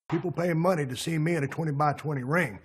People paying money to see me in a 20x20 ring.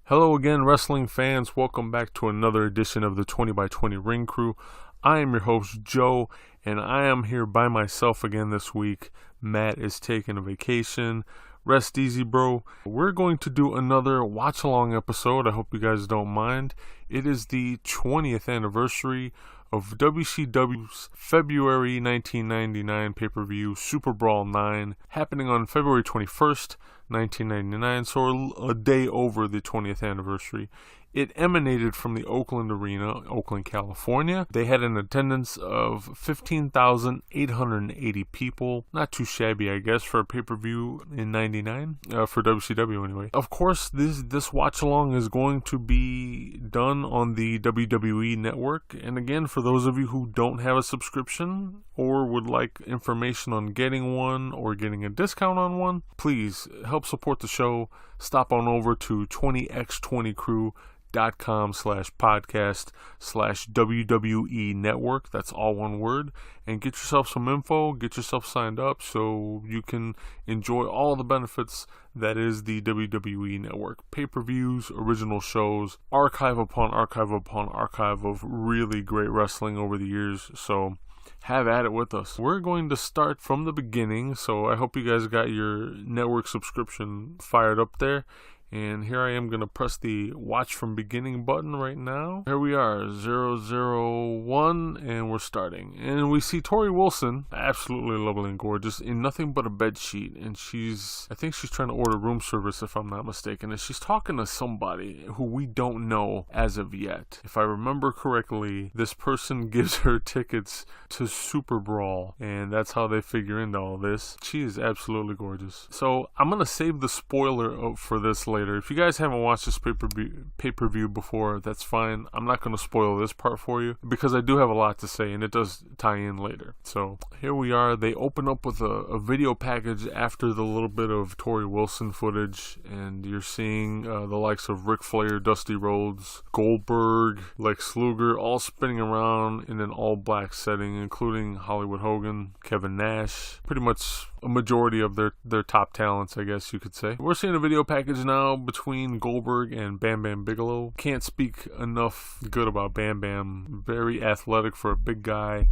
Hello again, wrestling fans. Welcome back to another edition of the 20x20 Ring Crew. I am your host, Joe, and I am here by myself again this week. Matt is taking a vacation. Rest easy, bro. We're going to do another watch-along episode. I hope you guys don't mind. It is the 20th anniversary of WCW's February 1999 pay-per-view SuperBrawl IX, happening on February 21st, 1999, so a day over the 20th anniversary. It emanated from the Oakland Arena, Oakland, California. They had an attendance of 15,880 people. Not too shabby, I guess, for a pay-per-view in 99, for WCW anyway. Of course, this watch-along is going to be done on the WWE Network. And again, for those of you who don't have a subscription or would like information on getting one or getting a discount on one, please help support the show. Stop on over to 20x20crew.com/podcast/WWE Network. That's all one word. And get yourself some info, get yourself signed up so you can enjoy all the benefits that is the WWE Network. Pay-per-views, original shows, archive upon archive upon archive of really great wrestling over the years. So have at it with us. We're going to start from the beginning, so I hope you guys got your network subscription fired up there. And here I am going to press the watch from beginning button right now. Here we are, 001, and we're starting. And we see Tori Wilson, absolutely lovely and gorgeous, in nothing but a bed sheet. And I think she's trying to order room service, if I'm not mistaken. And she's talking to somebody who we don't know as of yet. If I remember correctly, this person gives her tickets to SuperBrawl, and that's how they figure into all this. She is absolutely gorgeous. So I'm going to save the spoiler for this later. If you guys haven't watched this pay-per-view before, that's fine. I'm not going to spoil this part for you because I do have a lot to say and it does tie in later. So here we are. They open up with a video package after the little bit of Tori Wilson footage, and you're seeing the likes of Ric Flair, Dusty Rhodes, Goldberg, Lex Luger, all spinning around in an all-black setting, including Hollywood Hogan, Kevin Nash, pretty much a majority of their top talents, I guess you could say. We're seeing a video package now between Goldberg and Bam Bigelow. Can't speak enough good about Bam Bam. Very athletic for a big guy.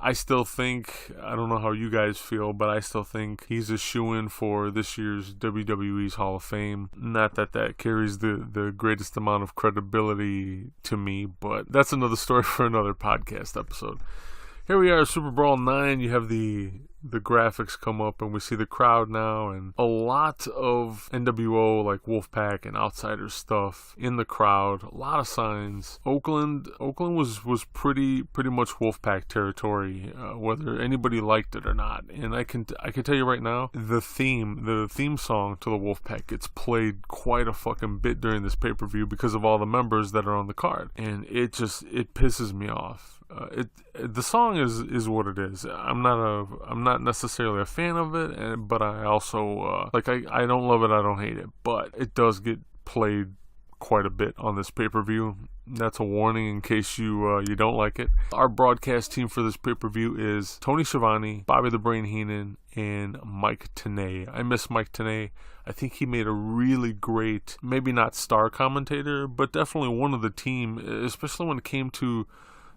I still think, I don't know how you guys feel, but I still think he's a shoo-in for this year's WWE's Hall of Fame. Not that carries the greatest amount of credibility to me, but that's another story for another podcast episode. Here we are, SuperBrawl IX. You have the graphics come up, and we see the crowd now, and a lot of NWO, like Wolfpack and Outsider stuff in the crowd. A lot of signs. Oakland was pretty much Wolfpack territory, whether anybody liked it or not. And I can tell you right now, the theme song to the Wolfpack gets played quite a fucking bit during this pay-per-view because of all the members that are on the card, and it pisses me off. The song is what it is. I'm not necessarily a fan of it, but I also I don't love it, I don't hate it, but it does get played quite a bit on this pay-per-view. That's a warning in case you don't like it. Our broadcast team for this pay-per-view is Tony Schiavone, Bobby the Brain Heenan, and Mike Tenay. I miss Mike Tenay. I think he made a really great, maybe not star commentator, but definitely one of the team, especially when it came to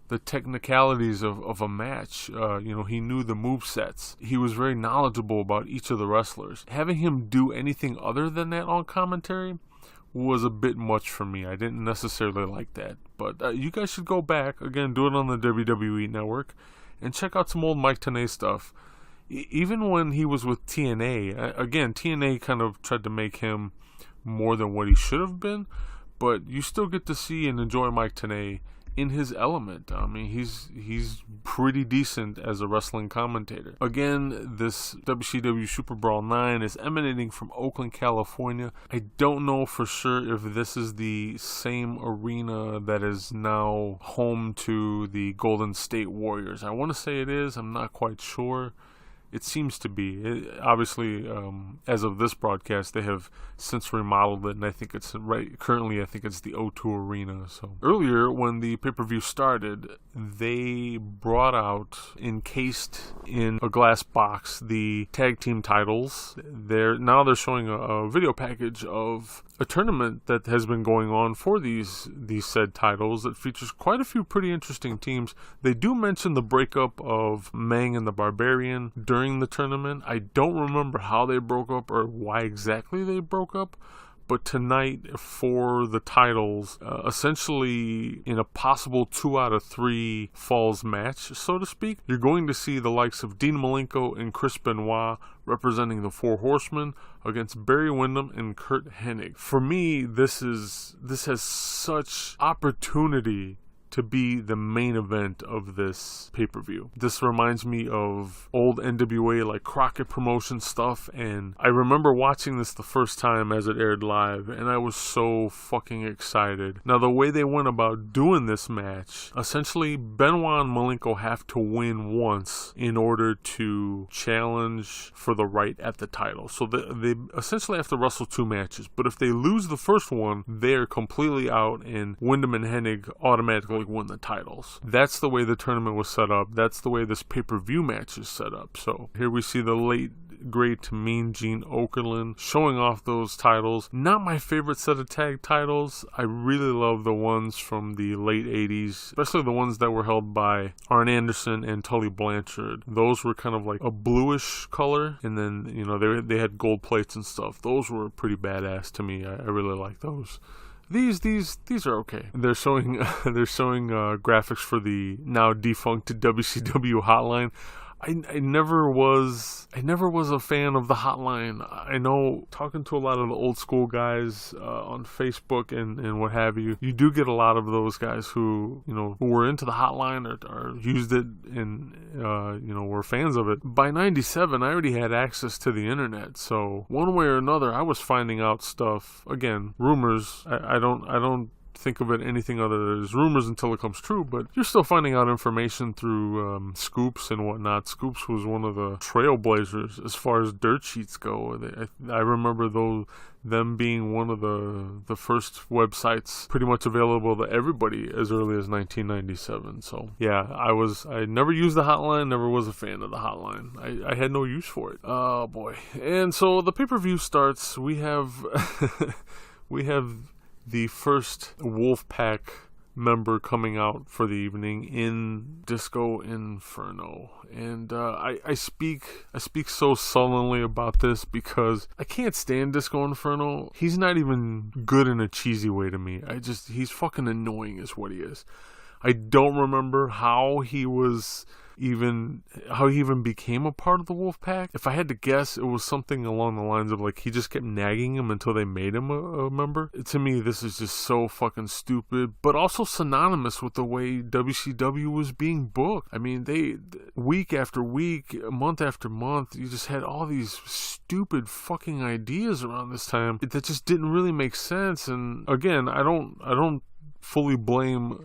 the technicalities of a match. He knew the movesets. He was very knowledgeable about each of the wrestlers. Having him do anything other than that on commentary was a bit much for me. I didn't necessarily like that. But you guys should go back, again, do it on the WWE Network, and check out some old Mike Tenay stuff. Even when he was with TNA, again, TNA kind of tried to make him more than what he should have been, but you still get to see and enjoy Mike Tenay in his element. I mean, he's pretty decent as a wrestling commentator. Again, this WCW SuperBrawl IX is emanating from Oakland, California. I don't know for sure if this is the same arena that is now home to the Golden State Warriors. I want to say it is. I'm not quite sure. It seems to be. Obviously, as of this broadcast, they have since remodeled it, and I think it's currently, I think it's the O2 Arena. So earlier, when the pay-per-view started, they brought out, encased in a glass box, the tag team titles. Now they're showing a video package of a tournament that has been going on for these said titles that features quite a few pretty interesting teams. They do mention the breakup of Mang and the Barbarian during the tournament. I don't remember how they broke up or why exactly they broke up, but tonight for the titles, essentially in a possible 2 out of 3 falls match, so to speak, you're going to see the likes of Dean Malenko and Chris Benoit representing the Four Horsemen against Barry Windham and Kurt Hennig. For me, this has such opportunity to be the main event of this pay-per-view. This reminds me of old NWA, like Crockett Promotion stuff, and I remember watching this the first time as it aired live, and I was so fucking excited. Now, the way they went about doing this match, essentially Benoit and Malenko have to win once in order to challenge for the right at the title. So they essentially have to wrestle 2 matches, but if they lose the first one, they're completely out, and Windham and Hennig automatically win the titles. That's the way the tournament was set up. That's the way this pay-per-view match is set up. So here we see the late great Mean Gene Okerlund showing off those titles. Not my favorite set of tag titles. I really love the ones from the late 80s, especially the ones that were held by Arn Anderson and Tully Blanchard. Those were kind of like a bluish color, and then, you know, they had gold plates and stuff. Those were pretty badass to me. I really like those. These are okay. They're showing graphics for the now defunct WCW Hotline. I never was a fan of the Hotline. I know, talking to a lot of the old school guys on Facebook and what have you, you do get a lot of those guys who were into the Hotline or used it and were fans of it. By '97, I already had access to the internet, so one way or another, I was finding out stuff. Again, rumors. I don't think of it anything other as rumors until it comes true, but you're still finding out information through Scoops and whatnot. Scoops was one of the trailblazers as far as dirt sheets go. I remember them being one of the first websites pretty much available to everybody as early as 1997. So yeah, I never used the Hotline, never was a fan of the Hotline. I had no use for it. Oh boy. And so the pay-per-view starts. We have the first Wolfpack member coming out for the evening in Disco Inferno. And I speak so sullenly about this because I can't stand Disco Inferno. He's not even good in a cheesy way to me. He's fucking annoying is what he is. I don't remember how he even became a part of the Wolfpack. If I had to guess, it was something along the lines of like he just kept nagging him until they made him a member. To me, this is just so fucking stupid, but also synonymous with the way WCW was being booked. I mean, they week after week, month after month, you just had all these stupid fucking ideas around this time that just didn't really make sense. And again, I don't fully blame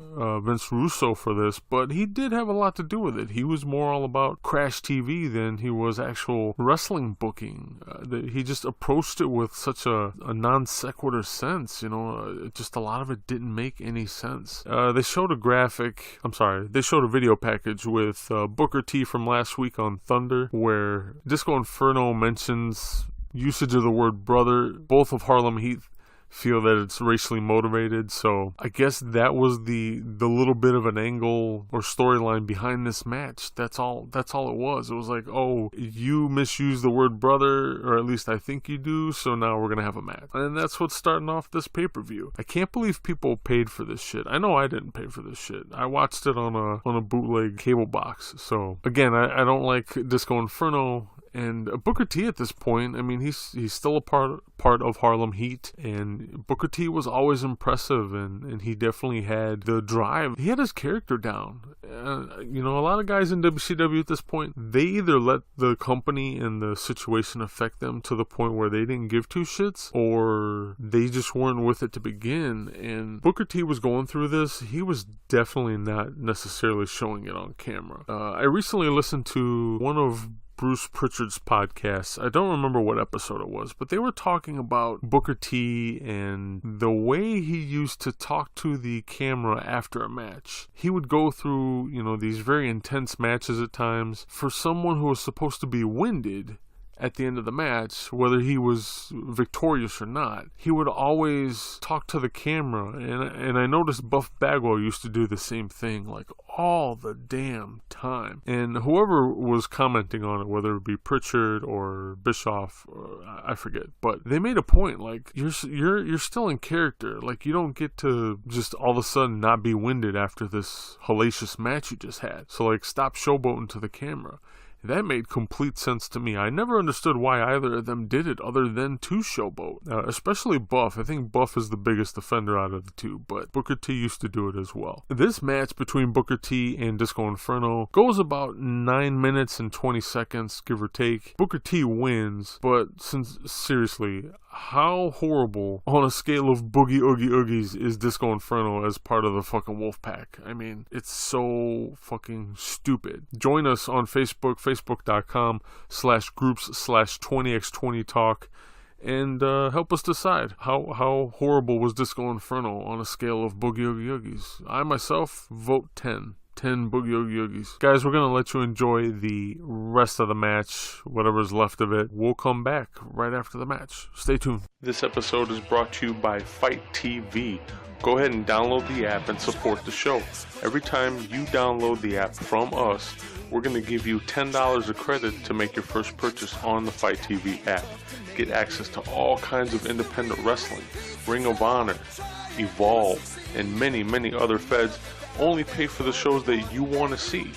Vince Russo for this, but he did have a lot to do with it. He was more all about Crash TV than he was actual wrestling booking. He just approached it with such a non sequitur sense, just a lot of it didn't make any sense. They showed a video package with Booker T from last week on Thunder, where Disco Inferno mentions usage of the word brother. Both of Harlem Heat feel that it's racially motivated, so I guess that was the little bit of an angle or storyline behind this match. That's all it was. It was like, oh, you misuse the word brother, or at least I think you do, so now we're gonna have a match. And that's what's starting off this pay-per-view. I can't believe people paid for this shit. I know I didn't pay for this shit. I watched it on a bootleg cable box. So again, I don't like Disco Inferno, And Booker T at this point, I mean, he's still a part of Harlem Heat, and Booker T was always impressive, and he definitely had the drive. He had his character down. A lot of guys in WCW at this point, they either let the company and the situation affect them to the point where they didn't give two shits, or they just weren't with it to begin. And Booker T was going through this. He was definitely not necessarily showing it on camera. I recently listened to one of Bruce Pritchard's podcasts. I don't remember what episode it was, but they were talking about Booker T and the way he used to talk to the camera after a match. He would go through, these very intense matches at times. For someone who was supposed to be winded at the end of the match, whether he was victorious or not, he would always talk to the camera, and I noticed Buff Bagwell used to do the same thing, like, all the damn time. And whoever was commenting on it, whether it be Pritchard or Bischoff, or I forget, but they made a point, like, you're still in character, like, you don't get to just all of a sudden not be winded after this hellacious match you just had, so, like, stop showboating to the camera. That made complete sense to me. I never understood why either of them did it other than to showboat. Especially Buff. I think Buff is the biggest offender out of the two, but Booker T used to do it as well. This match between Booker T and Disco Inferno goes about 9 minutes and 20 seconds, give or take. Booker T wins, but seriously, how horrible on a scale of boogie oogie oogies is Disco Inferno as part of the fucking Wolfpack? I mean, it's so fucking stupid. Join us on Facebook, facebook.com/groups/20x20talk, and help us decide how horrible was Disco Inferno on a scale of boogie oogie oogies. I myself vote 10 boogie oogie oogies. Guys, we're going to let you enjoy the rest of the match, whatever's left of it. We'll come back right after the match. Stay tuned. This episode is brought to you by Fight TV. Go ahead and download the app and support the show. Every time you download the app from us, we're going to give you $10 of credit to make your first purchase on the Fight TV app. Get access to all kinds of independent wrestling, Ring of Honor, Evolve, and many, many other feds. Only pay for the shows that you want to see.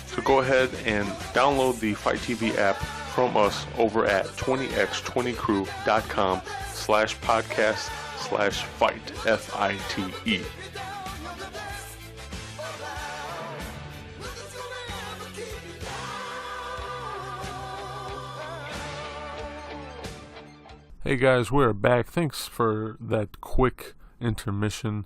So go ahead and download the Fight TV app from us over at 20x20crew.com/podcast/fight, FITE. Hey guys, we're back. Thanks for that quick intermission.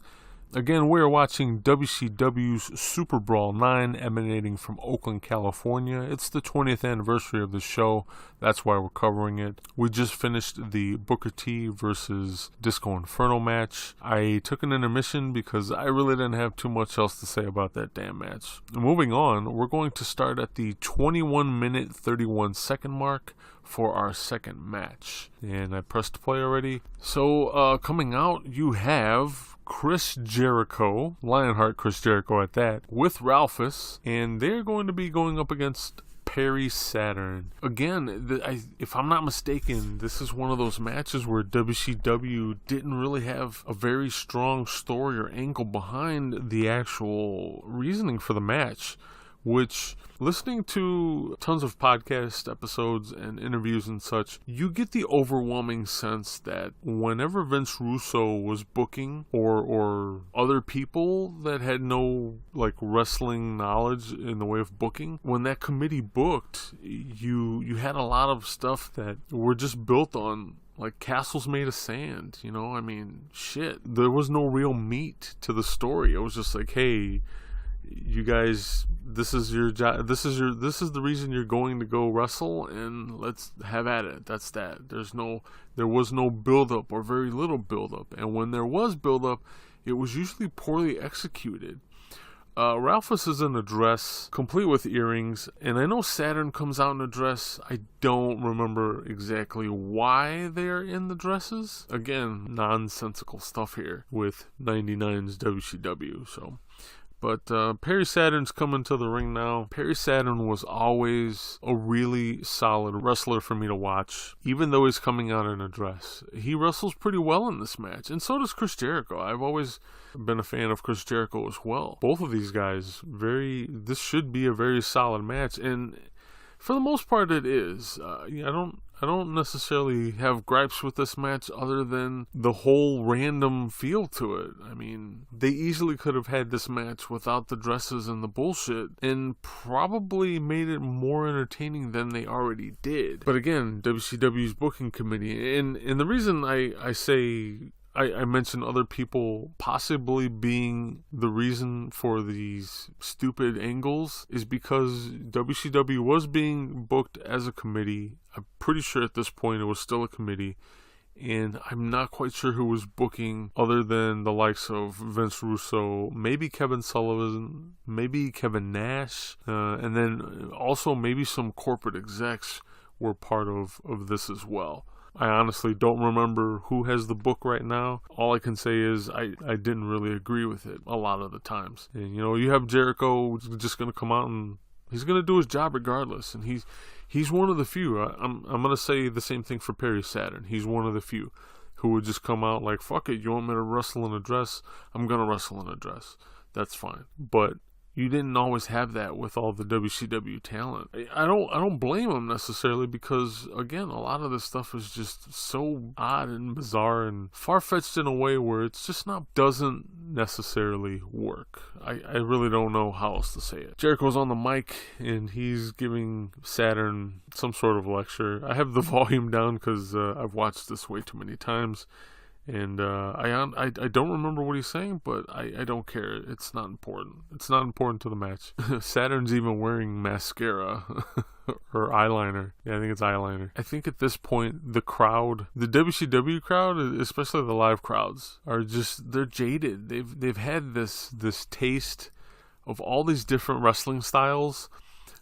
Again, we're watching WCW's SuperBrawl IX, emanating from Oakland, California. It's the 20th anniversary of the show. That's why we're covering it. We just finished the Booker T versus Disco Inferno match. I took an intermission because I really didn't have too much else to say about that damn match. Moving on, we're going to start at the 21-minute, 31-second mark for our second match. And I pressed play already. So, coming out, you have Chris Jericho, Lionheart Chris Jericho at that, with Ralphus, and they're going to be going up against Perry Saturn. Again, if I'm not mistaken, this is one of those matches where WCW didn't really have a very strong story or angle behind the actual reasoning for the match, which, listening to tons of podcast episodes and interviews and such, you get the overwhelming sense that whenever Vince Russo was booking, or other people that had no wrestling knowledge in the way of booking, when that committee booked, you had a lot of stuff that were just built on castles made of sand, I mean, shit. There was no real meat to the story. It was just like, hey, you guys, this is your job. This is the reason you're going to go wrestle, and let's have at it. That's that. There was no build-up, or very little build-up. And when there was build-up, it was usually poorly executed. Ralphus is in a dress, complete with earrings, and I know Saturn comes out in a dress. I don't remember exactly why they're in the dresses. Again, nonsensical stuff here with 99's WCW, so... But Perry Saturn's coming to the ring now. Perry Saturn was always a really solid wrestler for me to watch, even though he's coming out in a dress. He wrestles pretty well in this match, and so does Chris Jericho. I've always been a fan of Chris Jericho as well. Both of these guys, this should be a very solid match, and For the most part, it is. I don't necessarily have gripes with this match other than the whole random feel to it. I mean, they easily could have had this match without the dresses and the bullshit and probably made it more entertaining than they already did. But again, WCW's booking committee, and the reason I say I mentioned other people possibly being the reason for these stupid angles is because WCW was being booked as a committee. I'm pretty sure at this point it was still a committee, and I'm not quite sure who was booking other than the likes of Vince Russo, maybe Kevin Sullivan, maybe Kevin Nash, and then also maybe some corporate execs were part of this as well. I honestly don't remember who has the book right now. All I can say is I didn't really agree with it a lot of the times. And you have Jericho just going to come out and he's going to do his job regardless. And he's one of the few. I'm going to say the same thing for Perry Saturn. He's one of the few who would just come out like, fuck it, you want me to wrestle in a dress? I'm going to wrestle in a dress. That's fine. But you didn't always have that with all the WCW talent. I don't blame them necessarily because, again, a lot of this stuff is just so odd and bizarre and far-fetched in a way where it's just doesn't necessarily work. I really don't know how else to say it. Jericho's on the mic and he's giving Saturn some sort of lecture. I have the volume down because I've watched this way too many times. And I don't remember what he's saying, but I don't care. It's not important. It's not important to the match. Saturn's even wearing mascara or eyeliner. Yeah, I think it's eyeliner. I think at this point, the crowd, the WCW crowd, especially the live crowds, are they're jaded. They've had this taste of all these different wrestling styles,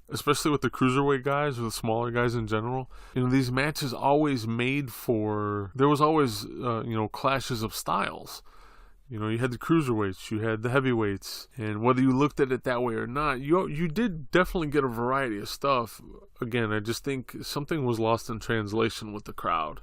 especially with the cruiserweight guys or the smaller guys in general. These matches always made for, there was always, clashes of styles. You had the cruiserweights, you had the heavyweights, and whether you looked at it that way or not, you did definitely get a variety of stuff. Again, I just think something was lost in translation with the crowd.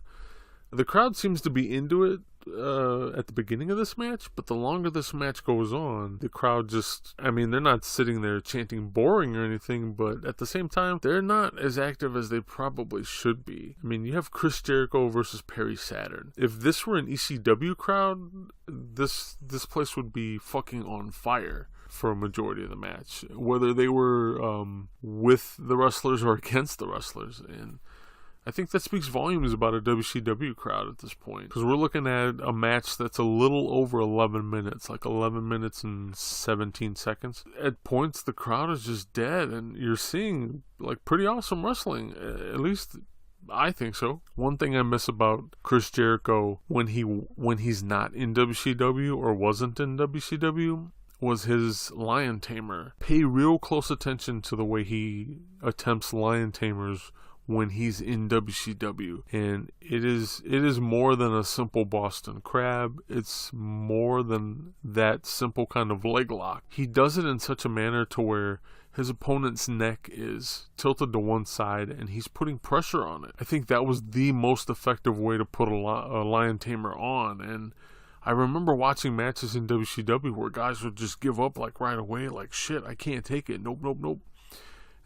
The crowd seems to be into it at the beginning of this match, but the longer this match goes on, the crowd they're not sitting there chanting boring or anything, but at the same time, they're not as active as they probably should be. You have Chris Jericho versus Perry Saturn. If this were an ECW crowd, this place would be fucking on fire for a majority of the match, whether they were with the wrestlers or against the wrestlers. And I think that speaks volumes about a WCW crowd at this point, because we're looking at a match that's a little over 11 minutes, like 11 minutes and 17 seconds. At points, the crowd is just dead, and you're seeing like pretty awesome wrestling. At least I think so. One thing I miss about Chris Jericho when he's not in WCW or wasn't in WCW was his lion tamer. Pay real close attention to the way he attempts lion tamers when he's in WCW, and it is more than a simple Boston Crab. It's more than that simple kind of leg lock. He does it in such a manner to where his opponent's neck is tilted to one side and he's putting pressure on it. I think that was the most effective way to put a lion tamer on. And I remember watching matches in WCW where guys would just give up like right away, like, shit, I can't take it, nope.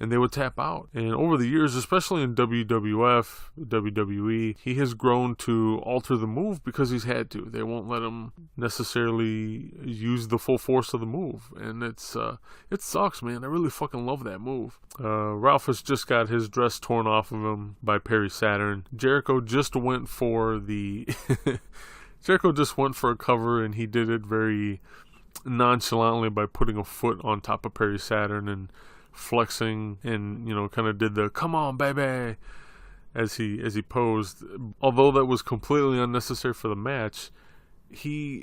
And they would tap out. And over the years, especially in WWF, WWE, he has grown to alter the move because he's had to. They won't let him necessarily use the full force of the move. And it sucks, man. I really fucking love that move. Ralph has just got his dress torn off of him by Perry Saturn. Jericho just went for a cover, and he did it very nonchalantly by putting a foot on top of Perry Saturn and flexing, and kind of did the "come on baby" as he posed. Although that was completely unnecessary for the match,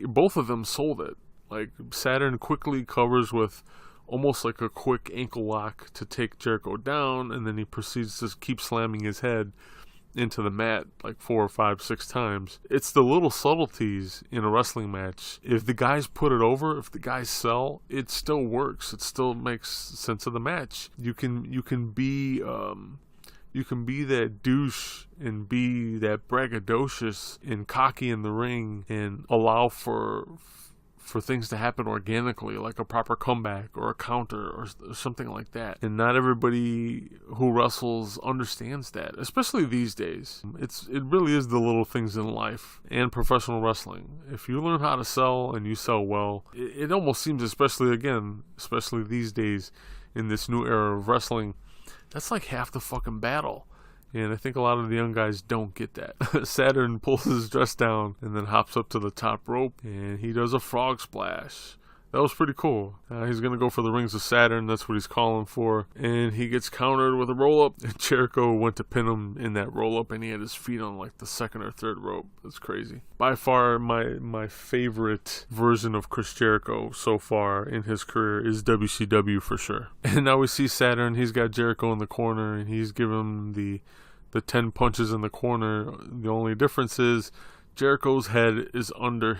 both of them sold it. Like, Saturn quickly covers with almost like a quick ankle lock to take Jericho down, and then he proceeds to keep slamming his head into the mat like 4 or 5, 6 times. It's the little subtleties in a wrestling match. If the guys put it over, if the guys sell, it still works. It still makes sense of the match. You can be that douche and be that braggadocious and cocky in the ring and allow for for things to happen organically, like a proper comeback or a counter or something like that. And not everybody who wrestles understands that, especially these days. It really is the little things in life and professional wrestling. If you learn how to sell and you sell well, it almost seems, especially these days in this new era of wrestling, that's like half the fucking battle. And I think a lot of the young guys don't get that. Saturn pulls his dress down and then hops up to the top rope, and he does a frog splash. That was pretty cool. He's going to go for the rings of Saturn. That's what he's calling for. And he gets countered with a roll-up. Jericho went to pin him in that roll-up, and he had his feet on like the second or third rope. That's crazy. By far, my favorite version of Chris Jericho so far in his career is WCW for sure. And now we see Saturn. He's got Jericho in the corner, and he's giving him the 10 punches in the corner. The only difference is Jericho's head is under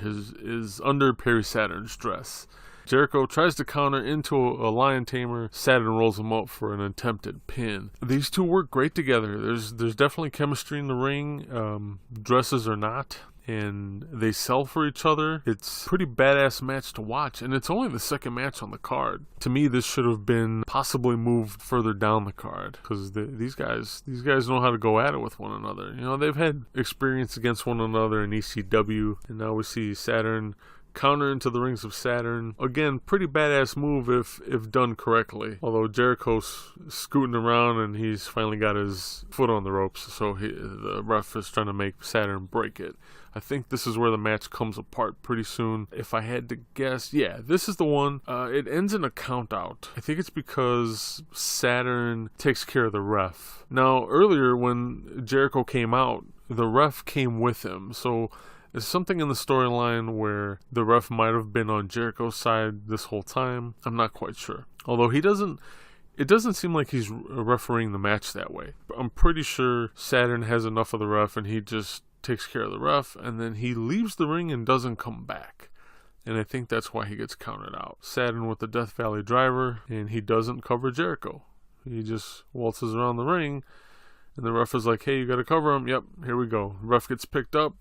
Perry Saturn's dress. Jericho tries to counter into a lion tamer. Saturn rolls him up for an attempted pin. These two work great together. There's definitely chemistry in the ring, dresses or not, and they sell for each other. It's a pretty badass match to watch, and it's only the second match on the card. To me, this should have been possibly moved further down the card, because these guys know how to go at it with one another. You know, they've had experience against one another in ECW, and now we see Saturn counter into the rings of Saturn. Again, pretty badass move if done correctly. Although Jericho's scooting around and he's finally got his foot on the ropes, so the ref is trying to make Saturn break it. I think this is where the match comes apart pretty soon. If I had to guess, yeah, this is the one. It ends in a count out. I think it's because Saturn takes care of the ref. Now, earlier when Jericho came out, the ref came with him, so there's something in the storyline where the ref might have been on Jericho's side this whole time. I'm not quite sure. Although it doesn't seem like he's refereeing the match that way. I'm pretty sure Saturn has enough of the ref and he just takes care of the ref, and then he leaves the ring and doesn't come back. And I think that's why he gets counted out. Saturn with the Death Valley driver, and he doesn't cover Jericho. He just waltzes around the ring, and the ref is like, hey, you gotta cover him. Yep, here we go. Ref gets picked up.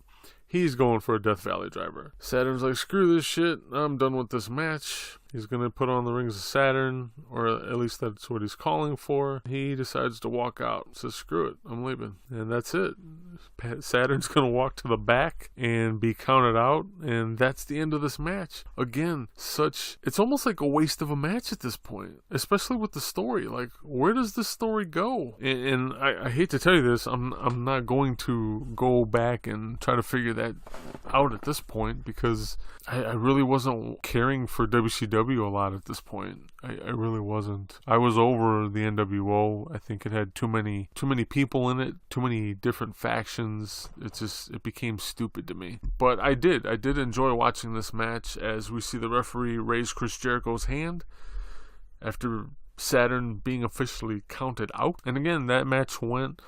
He's going for a Death Valley driver. Saturn's like, screw this shit. I'm done with this match. He's going to put on the rings of Saturn, or at least that's what he's calling for. He decides to walk out. Says, screw it. I'm leaving. And that's it. Saturn's going to walk to the back and be counted out, and that's the end of this match. Again, it's almost like a waste of a match at this point, especially with the story. Like, where does this story go? And I hate to tell you this, I'm not going to go back and try to figure that out at this point, because I really wasn't caring for WCW a lot at this point. I really wasn't. I was over the NWO. I think it had too many people in it, too many different factions. It became stupid to me. But I did enjoy watching this match as we see the referee raise Chris Jericho's hand after Saturn being officially counted out. And again, that match went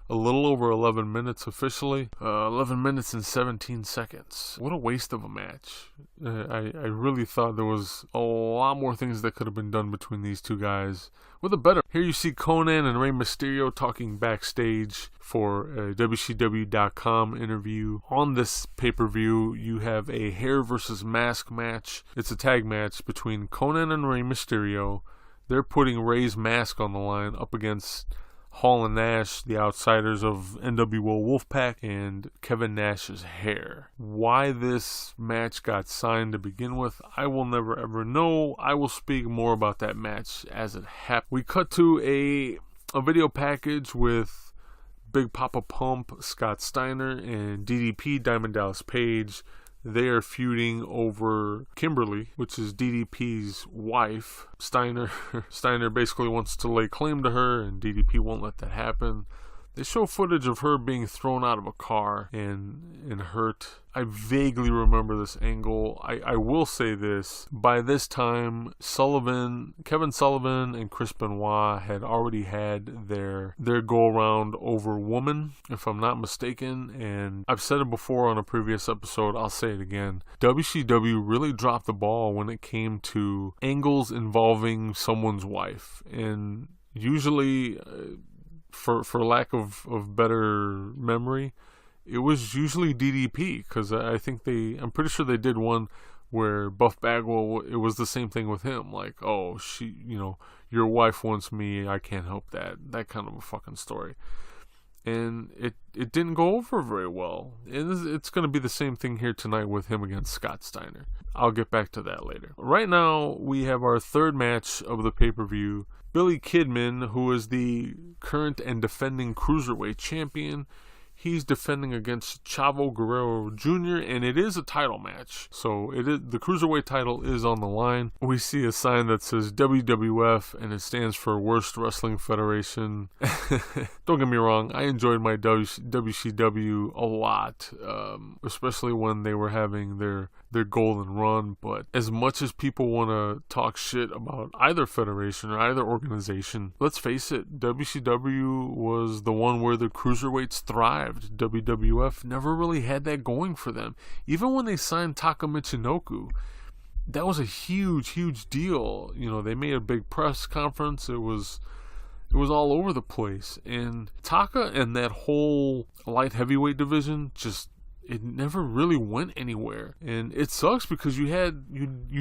a little over 11 minutes officially. 11 minutes and 17 seconds. What a waste of a match. I really thought there was a lot more things that could have been done between these two guys with a better. Here you see Conan and Rey Mysterio talking backstage for a WCW.com interview. On this pay-per-view, you have a hair versus mask match. It's a tag match between Conan and Rey Mysterio. They're putting Rey's mask on the line up against Hall and Nash, the outsiders of NWO Wolfpack, and Kevin Nash's hair. Why this match got signed to begin with, I will never ever know. I will speak more about that match as it happened. We cut to a video package with Big Papa Pump, Scott Steiner, and DDP, Diamond Dallas Page. They are feuding over Kimberly, which is DDP's wife. Steiner basically wants to lay claim to her, and DDP won't let that happen. They show footage of her being thrown out of a car and hurt. I vaguely remember this angle. I will say this. By this time, Kevin Sullivan and Chris Benoit had already had their go-around over Woman, if I'm not mistaken. And I've said it before on a previous episode. I'll say it again. WCW really dropped the ball when it came to angles involving someone's wife. And usually, for lack of better memory, it was usually DDP, because I'm pretty sure they did one where Buff Bagwell, it was the same thing with him. Like, oh, your wife wants me, I can't help that. That kind of a fucking story. And it didn't go over very well. And it's going to be the same thing here tonight with him against Scott Steiner. I'll get back to that later. Right now, we have our third match of the pay-per-view. Billy Kidman, who is the current and defending Cruiserweight champion, he's defending against Chavo Guerrero Jr., and it is a title match. So the Cruiserweight title is on the line. We see a sign that says WWF, and it stands for Worst Wrestling Federation. Don't get me wrong, I enjoyed my WCW a lot, especially when they were having their golden run. But as much as people want to talk shit about either federation or either organization, let's face it, WCW was the one where the Cruiserweights thrived. WWF never really had that going for them. Even when they signed Taka Michinoku, that was a huge deal. They made a big press conference. It was all over the place. And Taka and that whole light heavyweight division it never really went anywhere. And it sucks because you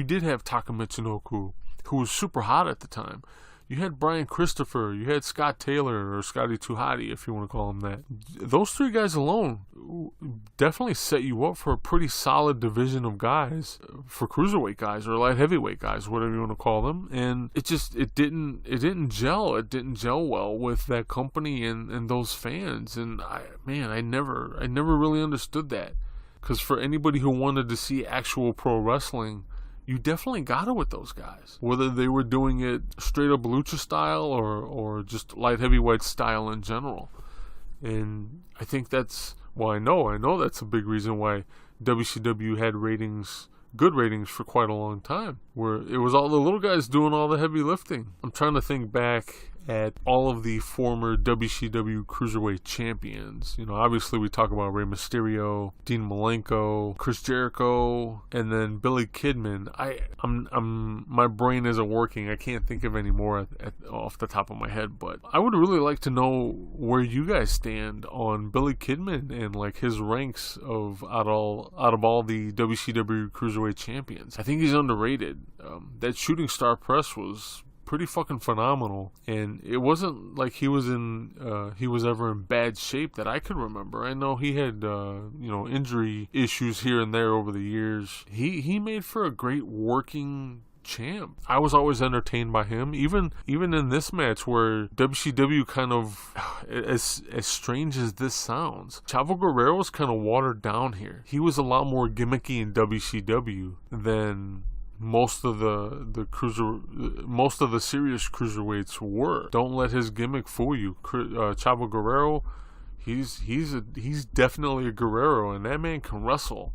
did have Taka Michinoku, who was super hot at the time. You had Brian Christopher, you had Scott Taylor, or Scotty Too Hotty, if you want to call him that. Those three guys alone definitely set you up for a pretty solid division of guys, for cruiserweight guys or light heavyweight guys, whatever you want to call them. And it didn't gel. It didn't gel well with that company and those fans. And I never really understood that. Because for anybody who wanted to see actual pro wrestling, you definitely got it with those guys. Whether they were doing it straight up lucha style or just light heavyweight style in general. And I think that's, I know that's a big reason why WCW had good ratings for quite a long time, where it was all the little guys doing all the heavy lifting. I'm trying to think back at all of the former WCW Cruiserweight champions. Obviously we talk about Rey Mysterio, Dean Malenko, Chris Jericho, and then Billy Kidman. My brain isn't working. I can't think of any more off the top of my head, but I would really like to know where you guys stand on Billy Kidman and like his ranks out of all the WCW Cruiserweight champions. I think he's underrated. That Shooting Star Press was pretty fucking phenomenal, and it wasn't like he was ever in bad shape that I could remember. I know he had injury issues here and there over the years. He made for a great working champ. I was always entertained by him, even in this match where WCW kind of, as strange as this sounds, Chavo Guerrero was kind of watered down here. He was a lot more gimmicky in WCW than most of the serious cruiserweights were. Don't let his gimmick fool you. Chavo Guerrero, he's definitely a Guerrero, and that man can wrestle.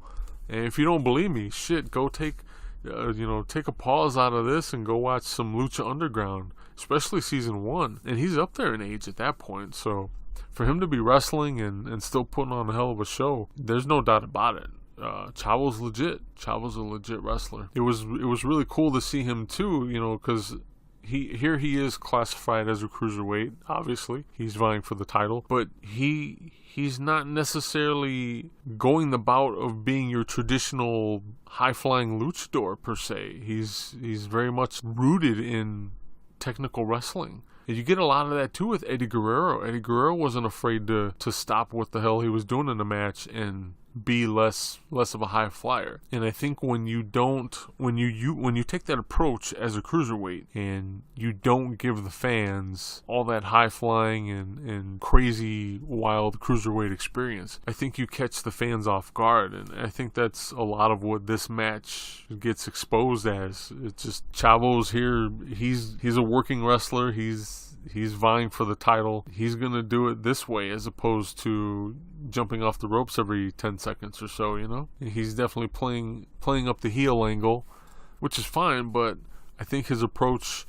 And if you don't believe me, shit, go take a pause out of this and go watch some Lucha Underground, especially season 1. And he's up there in age at that point, so for him to be wrestling and still putting on a hell of a show, there's no doubt about it. Chavo's legit. Chavo's a legit wrestler. It was really cool to see him too, because he is classified as a cruiserweight. Obviously, he's vying for the title, but he's not necessarily going the bout of being your traditional high-flying luchador per se. He's very much rooted in technical wrestling. And you get a lot of that too with Eddie Guerrero. Eddie Guerrero wasn't afraid to stop what the hell he was doing in the match and be less of a high flyer. And I think when you take that approach as a cruiserweight and you don't give the fans all that high flying and crazy wild cruiserweight experience, I think you catch the fans off guard. And I think that's a lot of what this match gets exposed as. It's just Chavo's here. He's a working wrestler. He's vying for the title. He's gonna do it this way as opposed to jumping off the ropes every 10 seconds or so, He's definitely playing up the heel angle, which is fine, but I think his approach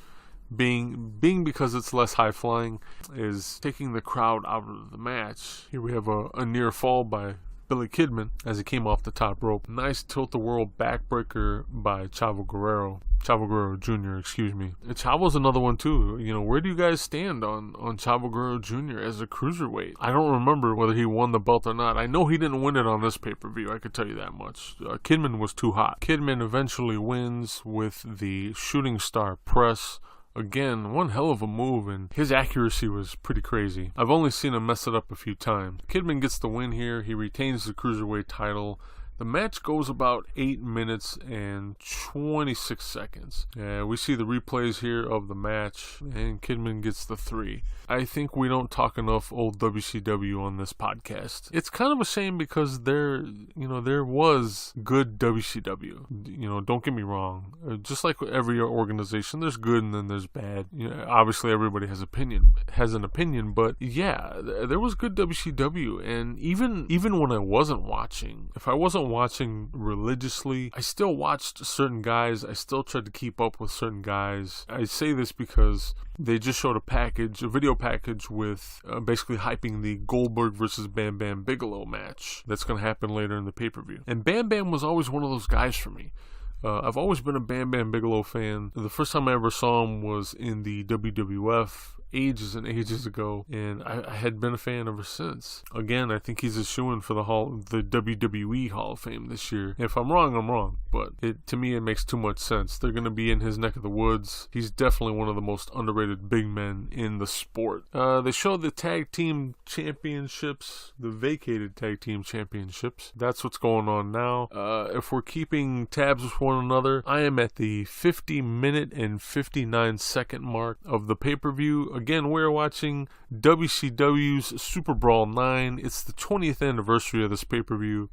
being because it's less high flying is taking the crowd out of the match. Here we have a near fall by Billy Kidman as he came off the top rope. Nice tilt-the-world backbreaker by Chavo Guerrero. Chavo Guerrero Jr., excuse me. And Chavo's another one too. You know, where do you guys stand on Chavo Guerrero Jr. as a cruiserweight? I don't remember whether he won the belt or not. I know he didn't win it on this pay-per-view, I could tell you that much. Kidman was too hot. Kidman eventually wins with the shooting star press. Again, one hell of a move, and his accuracy was pretty crazy. I've only seen him mess it up a few times. Kidman gets the win here. He retains the cruiserweight title. The match goes about 8 minutes and 26 seconds. We see the replays here of the match, and Kidman gets the 3. I think we don't talk enough old WCW on this podcast. It's kind of a shame because there was good WCW. You know, don't get me wrong. Just like every organization, there's good and then there's bad. You know, obviously, everybody has an opinion, but yeah, there was good WCW, and even when I wasn't watching, if I wasn't watching religiously, I still watched certain guys. I still tried to keep up with certain guys. I say this because they just showed a video package with basically hyping the Goldberg versus Bam Bigelow match that's going to happen later in the pay-per-view. And Bam was always one of those guys for me. I've always been a Bam Bigelow fan. The first time I ever saw him was in the WWF ages and ages ago, and I had been a fan ever since. Again, I think he's a shoo-in for the WWE Hall of Fame this year. If I'm wrong, I'm wrong, but to me it makes too much sense. They're going to be in his neck of the woods. He's definitely one of the most underrated big men in the sport. They showed the tag team championships, the vacated tag team championships. That's what's going on now. If we're keeping tabs with one another, I am at the 50-minute and 59-second mark of the pay-per-view. Again, we're watching WCW's SuperBrawl IX. It's the 20th anniversary of this pay-per-view.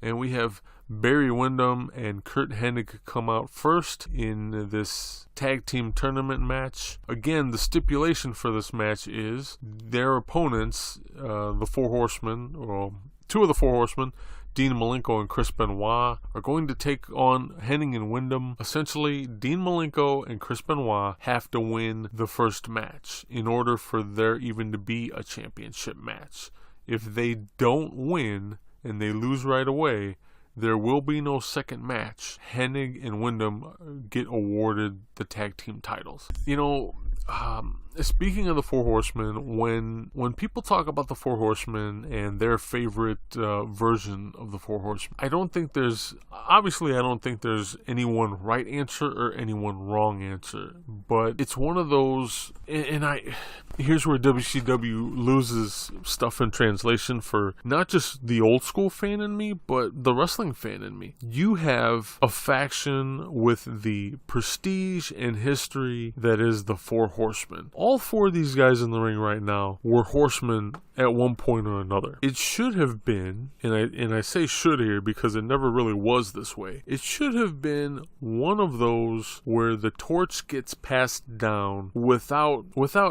And we have Barry Windham and Curt Hennig come out first in this tag team tournament match. Again, the stipulation for this match is their opponents, the Four Horsemen, or two of the Four Horsemen, Dean Malenko and Chris Benoit, are going to take on Hennig and Windham. Essentially, Dean Malenko and Chris Benoit have to win the first match in order for there even to be a championship match. If they don't win and they lose right away, there will be no second match. Hennig and Windham get awarded the tag team titles. You know, speaking of the Four Horsemen, when people talk about the Four Horsemen and their favorite version of the Four Horsemen, I don't think there's any one right answer or any one wrong answer, but it's one of those, and here's where WCW loses stuff in translation for not just the old school fan in me, but the wrestling fan in me. You have a faction with the prestige and history that is the Four Horsemen. All four of these guys in the ring right now were horsemen at one point or another. It should have been, and I say should here because it never really was this way, it should have been one of those where the torch gets passed down without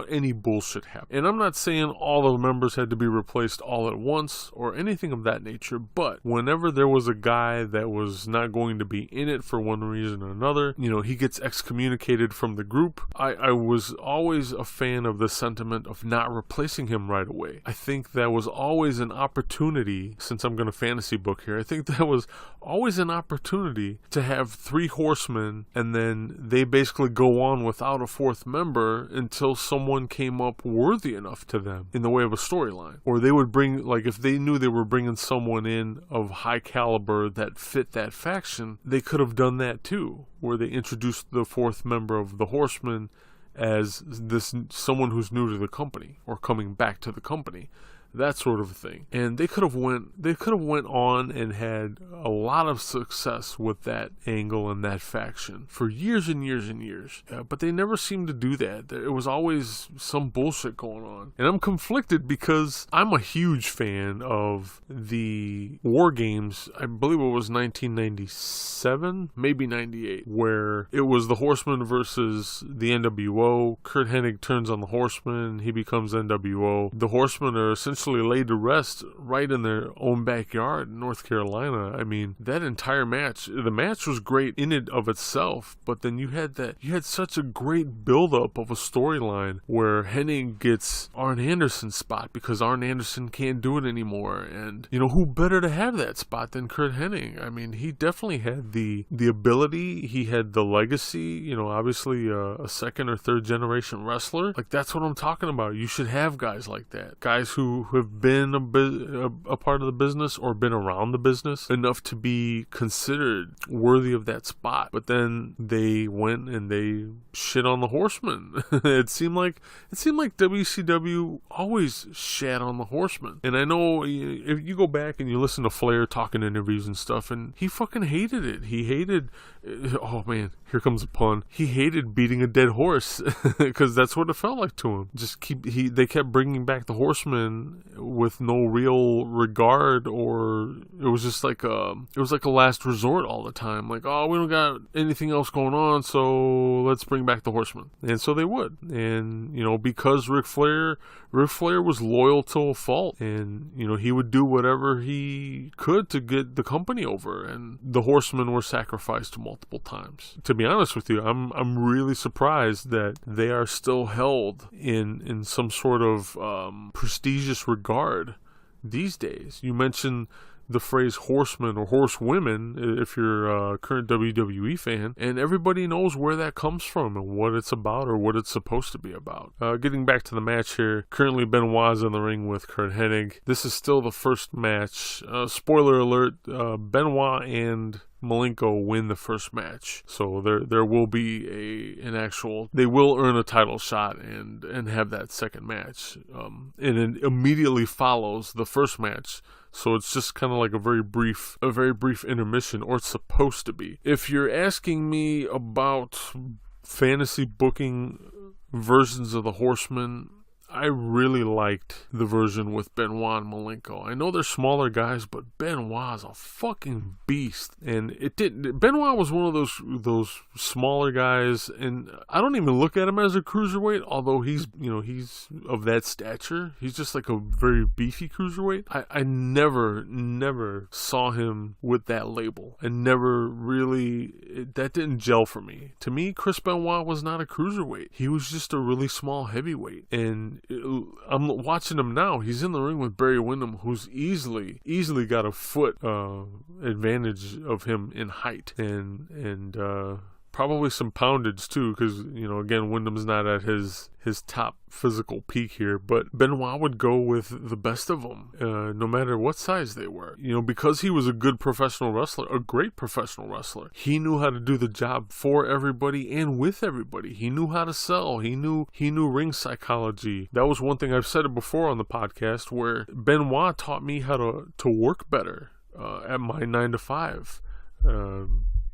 any bullshit happening. And I'm not saying all the members had to be replaced all at once or anything of that nature, but whenever there was a guy that was not going to be in it for one reason or another, you know, he gets excommunicated from the group. I was always a fan of the sentiment of not replacing him right away. I think that was always an opportunity, since I'm going to fantasy book here, I think that was always an opportunity to have three horsemen and then they basically go on without a fourth member until someone came up worthy enough to them in the way of a storyline. Or they would bring, like if they knew they were bringing someone in of high caliber that fit that faction, they could have done that too, where they introduced the fourth member of the Horsemen as someone who's new to the company or coming back to the company, that sort of thing. And they could have went on and had a lot of success with that angle and that faction for years and years and years. But they never seemed to do that. It was always some bullshit going on. And I'm conflicted because I'm a huge fan of the War Games. I believe it was 1997, maybe 98, where it was the Horsemen versus the NWO. Curt Hennig turns on the Horsemen. He becomes NWO. The Horsemen are essentially essentially laid to rest right in their own backyard in North Carolina. I mean, that entire match, the match was great in and of itself, but then you had such a great buildup of a storyline where Hennig gets Arn Anderson's spot because Arn Anderson can't do it anymore. And, who better to have that spot than Curt Hennig? I mean, he definitely had the ability, he had the legacy, obviously a second or third generation wrestler. Like, that's what I'm talking about. You should have guys like that. Guys who have been a part of the business or been around the business enough to be considered worthy of that spot. But then they went and they shit on the Horsemen. It seemed like WCW always shat on the Horsemen. And I know if you go back and you listen to Flair talking interviews and stuff, and he fucking hated it. He hated, oh man, here comes a pun. He hated beating a dead horse because that's what it felt like to him. They kept bringing back the Horsemen with no real regard, or it was just like a last resort all the time. Like, oh, we don't got anything else going on, so let's bring back the Horsemen. And so they would. And, because Ric Flair was loyal to a fault, and, he would do whatever he could to get the company over, and the Horsemen were sacrificed multiple times. To be honest with you, I'm really surprised that they are still held in some sort of prestigious regard these days. You mentioned the phrase horsemen or horsewomen if you're a current WWE fan, and everybody knows where that comes from and what it's about or what it's supposed to be about. Getting back to the match here, currently Benoit's in the ring with Curt Hennig. This is still the first match. Spoiler alert, Benoit and Malenko win the first match, so there will be they will earn a title shot and have that second match, and it immediately follows the first match. So it's just kind of like a very brief intermission, or it's supposed to be. If you're asking me about fantasy booking versions of the Horsemen, I really liked the version with Benoit and Malenko. I know they're smaller guys, but Benoit's a fucking beast. And Benoit was one of those smaller guys, and I don't even look at him as a cruiserweight, although he's of that stature. He's just like a very beefy cruiserweight. I never saw him with that label, and that didn't gel for me. To me, Chris Benoit was not a cruiserweight. He was just a really small heavyweight. And I'm watching him now. He's in the ring with Barry Windham, who's easily got a foot advantage of him in height, and probably some poundage too, because again, Wyndham's not at his top physical peak here, but Benoit would go with the best of them, no matter what size they were. Because he was a good professional wrestler, a great professional wrestler. He knew how to do the job for everybody and with everybody. He knew how to sell. He knew ring psychology. That was one thing I've said it before on the podcast, where Benoit taught me how to work better at my 9 to 5.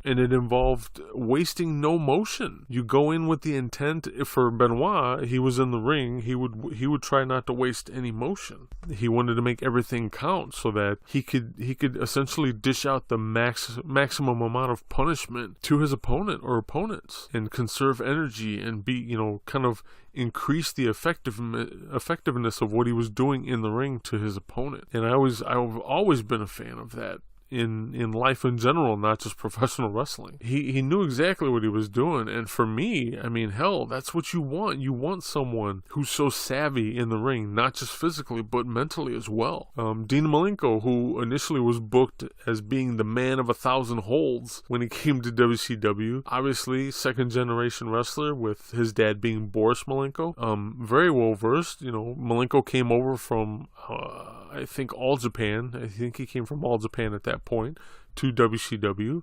And it involved wasting no motion. You go in with the intent. For Benoit, he was in the ring. He would try not to waste any motion. He wanted to make everything count so that he could essentially dish out the maximum amount of punishment to his opponent or opponents, and conserve energy and be kind of increase the effectiveness of what he was doing in the ring to his opponent. And I've always been a fan of that. In life in general, not just professional wrestling. He knew exactly what he was doing, and for me, I mean, hell, that's what you want. You want someone who's so savvy in the ring, not just physically, but mentally as well. Dean Malenko, who initially was booked as being the man of 1,000 holds when he came to WCW, obviously second generation wrestler with his dad being Boris Malenko, very well versed. Malenko came over from I think All Japan. I think he came from All Japan at that point to WCW.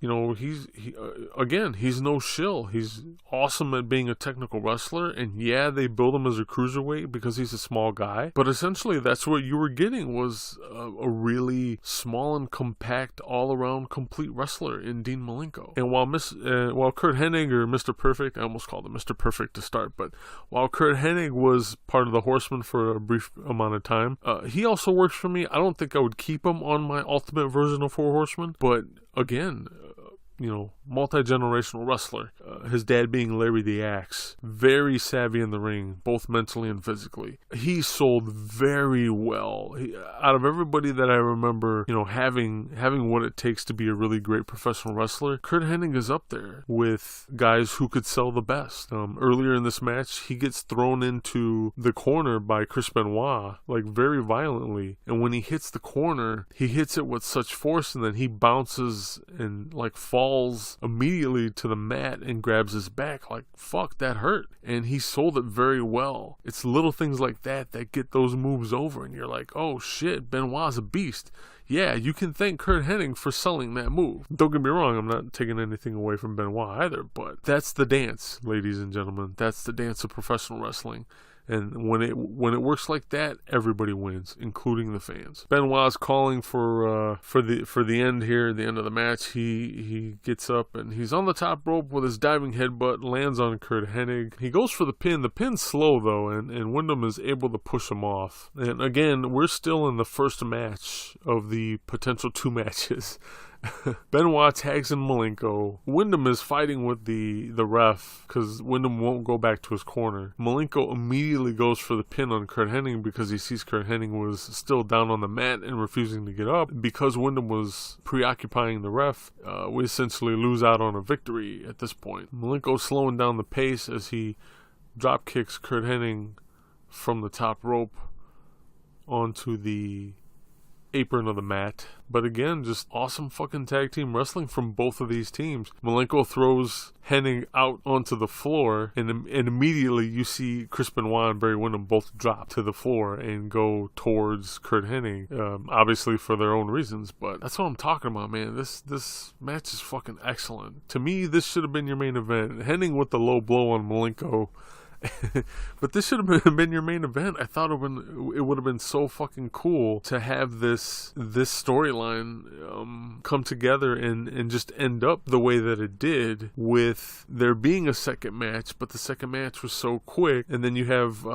He's no shill. He's awesome at being a technical wrestler, and yeah, they build him as a cruiserweight because he's a small guy, but essentially that's what you were getting, was a really small and compact, all-around complete wrestler in Dean Malenko. And while Curt Hennig, or Mr. Perfect, I almost called him Mr. Perfect to start, but while Curt Hennig was part of the Horsemen for a brief amount of time, he also works for me. I don't think I would keep him on my ultimate version of Four Horsemen, but again, multi-generational wrestler. His dad being Larry the Axe. Very savvy in the ring, both mentally and physically. He sold very well. Out of everybody that I remember, having what it takes to be a really great professional wrestler, Curt Hennig is up there with guys who could sell the best. Earlier in this match, he gets thrown into the corner by Chris Benoit, like very violently. And when he hits the corner, he hits it with such force, and then he bounces and like falls immediately to the mat and grabs his back. Like, fuck, that hurt. And he sold it very well. It's little things like that get those moves over, and you're like, oh shit, Benoit's a beast. Yeah, you can thank Curt Hennig for selling that move. Don't get me wrong, I'm not taking anything away from Benoit either, but that's the dance, ladies and gentlemen. That's the dance of professional wrestling. And when it works like that, everybody wins, including the fans. Benoit's calling for the end here, the end of the match. He gets up and he's on the top rope with his diving headbutt, lands on Curt Hennig. He goes for the pin. The pin's slow though, and Windham is able to push him off. And again, we're still in the first match of the potential 2 matches. Benoit tags in Malenko. Windham is fighting with the ref because Windham won't go back to his corner. Malenko immediately goes for the pin on Curt Hennig because he sees Curt Hennig was still down on the mat and refusing to get up. Because Windham was preoccupying the ref, we essentially lose out on a victory at this point. Malenko slowing down the pace as he drop kicks Curt Hennig from the top rope onto the apron of the mat. But again, just awesome fucking tag team wrestling from both of these teams. Malenko throws Hennig out onto the floor, and immediately you see Chris Benoit and Barry Windham both drop to the floor and go towards Curt Hennig, obviously for their own reasons, but that's what I'm talking about, man. This match is fucking excellent. To me, this should have been your main event. Hennig with the low blow on Malenko. But this should have been your main event. I thought it would have been so fucking cool to have this storyline come together and just end up the way that it did, with there being a second match, but the second match was so quick, and then you have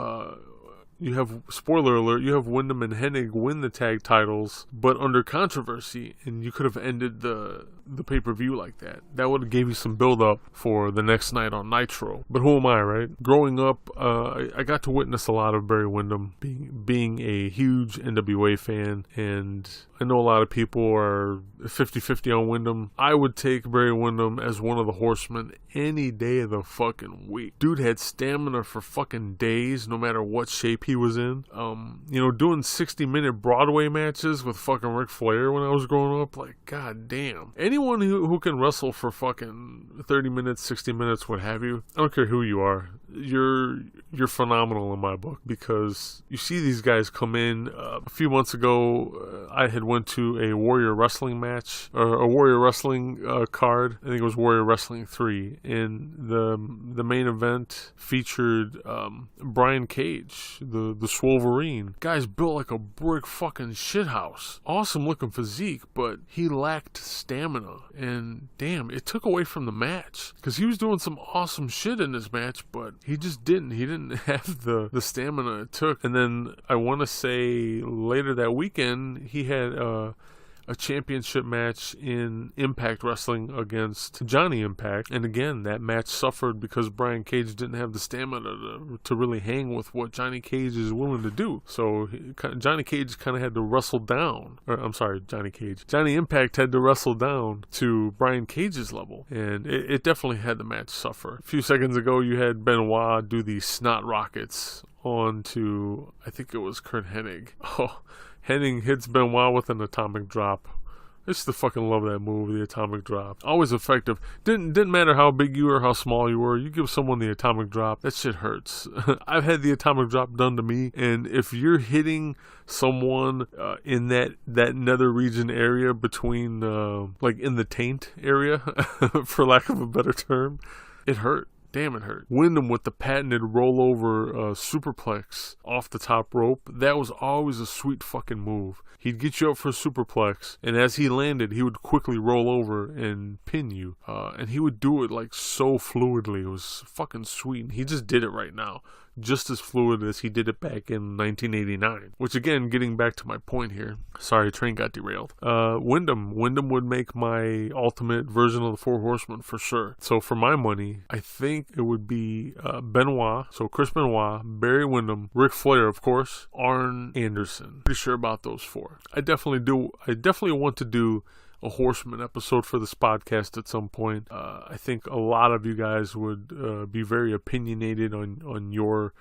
spoiler alert, you have Windham and Hennig win the tag titles, but under controversy, and you could have ended the pay-per-view like that. That would have gave you some build-up for the next night on Nitro. But who am I, right? Growing up, I got to witness a lot of Barry Windham, being a huge NWA fan, and I know a lot of people are 50-50 on Windham. I would take Barry Windham as one of the horsemen any day of the fucking week. Dude had stamina for fucking days, no matter what shape he was in. Doing 60-minute Broadway matches with fucking Ric Flair when I was growing up, like, god damn. Anyone who can wrestle for fucking 30 minutes, 60 minutes, what have you, I don't care who you are, you're phenomenal in my book, because you see these guys come in. A few months ago, I had went to a Warrior Wrestling match, or a Warrior Wrestling card. I think it was Warrior Wrestling 3, and the main event featured Brian Cage, the Swolverine. Guy's built like a brick fucking shithouse. Awesome looking physique, but he lacked stamina, and damn, it took away from the match, because he was doing some awesome shit in this match, but he didn't have the stamina it took. And then I want to say later that weekend he had a championship match in Impact Wrestling against Johnny Impact, and again that match suffered because Brian Cage didn't have the stamina to really hang with what Johnny Cage is willing to do. So Johnny Cage kind of had to wrestle down, Johnny Impact had to wrestle down to Brian Cage's level, and it definitely had the match suffer. A few seconds ago you had Benoit do the snot rockets onto, I think it was Curt Hennig. Oh, Hennig hits Benoit with an atomic drop. I used to fucking love that move, the atomic drop. Always effective. Didn't matter how big you were, how small you were. You give someone the atomic drop, that shit hurts. I've had the atomic drop done to me, and if you're hitting someone in that nether region area between, like in the taint area, for lack of a better term, it hurt. Damn, it hurt. Windham with the patented rollover superplex off the top rope. That was always a sweet fucking move. He'd get you up for a superplex, and as he landed, he would quickly roll over and pin you. And he would do it like so fluidly. It was fucking sweet. And he just did it right now. just as fluid as he did it back in 1989. Which again, getting back to my point here, sorry, train got derailed. Wyndham would make my ultimate version of the Four Horsemen for sure. So for my money, I think it would be Benoit, so Chris Benoit, Barry Windham, Ric Flair, of course, Arn Anderson. Pretty sure about those four. I definitely want to do a Horseman episode for this podcast at some point. I think a lot of you guys would be very opinionated on your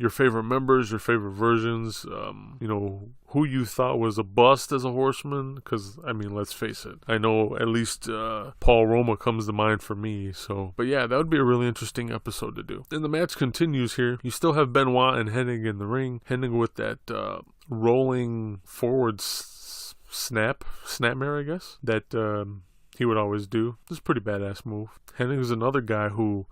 favorite members, your favorite versions, who you thought was a bust as a Horseman, because, I mean, let's face it, I know at least Paul Roma comes to mind for me, but yeah, that would be a really interesting episode to do. And the match continues here. You still have Benoit and Hennig in the ring. Hennig with that rolling forward snapmare, I guess, that he would always do. This is a pretty badass move. Hennig is another guy who,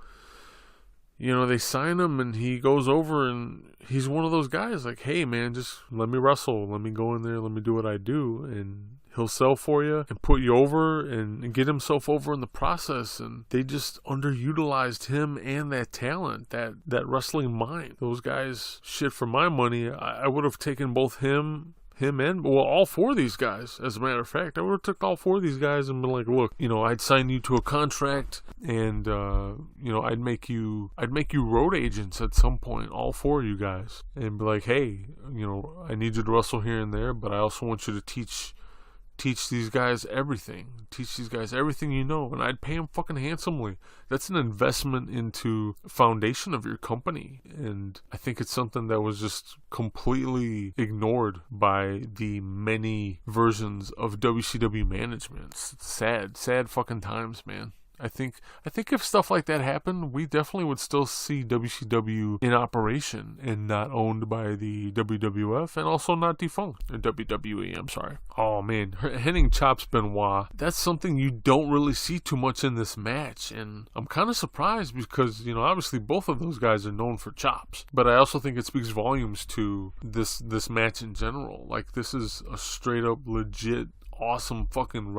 they sign him and he goes over and he's one of those guys like, hey man, just let me wrestle, let me go in there, let me do what I do, and he'll sell for you and put you over and get himself over in the process. And they just underutilized him and that talent, that wrestling mind. Those guys, shit, for my money, I would have taken both him and, well, all four of these guys. As a matter of fact, I would have took all four of these guys and been like, look, I'd sign you to a contract, and I'd make you road agents at some point, all four of you guys, and be like, hey, I need you to wrestle here and there, but I also want you to teach these guys everything. Teach these guys everything you know. And I'd pay them fucking handsomely. That's an investment into foundation of your company. And I think it's something that was just completely ignored by the many versions of WCW management. It's sad fucking times, man. I think if stuff like that happened, we definitely would still see WCW in operation and not owned by the WWF, and also not defunct. Or WWE, I'm sorry. Oh man, Hennig chops Benoit. That's something you don't really see too much in this match, and I'm kind of surprised because, obviously both of those guys are known for chops. But I also think it speaks volumes to this match in general. Like, this is a straight up legit awesome fucking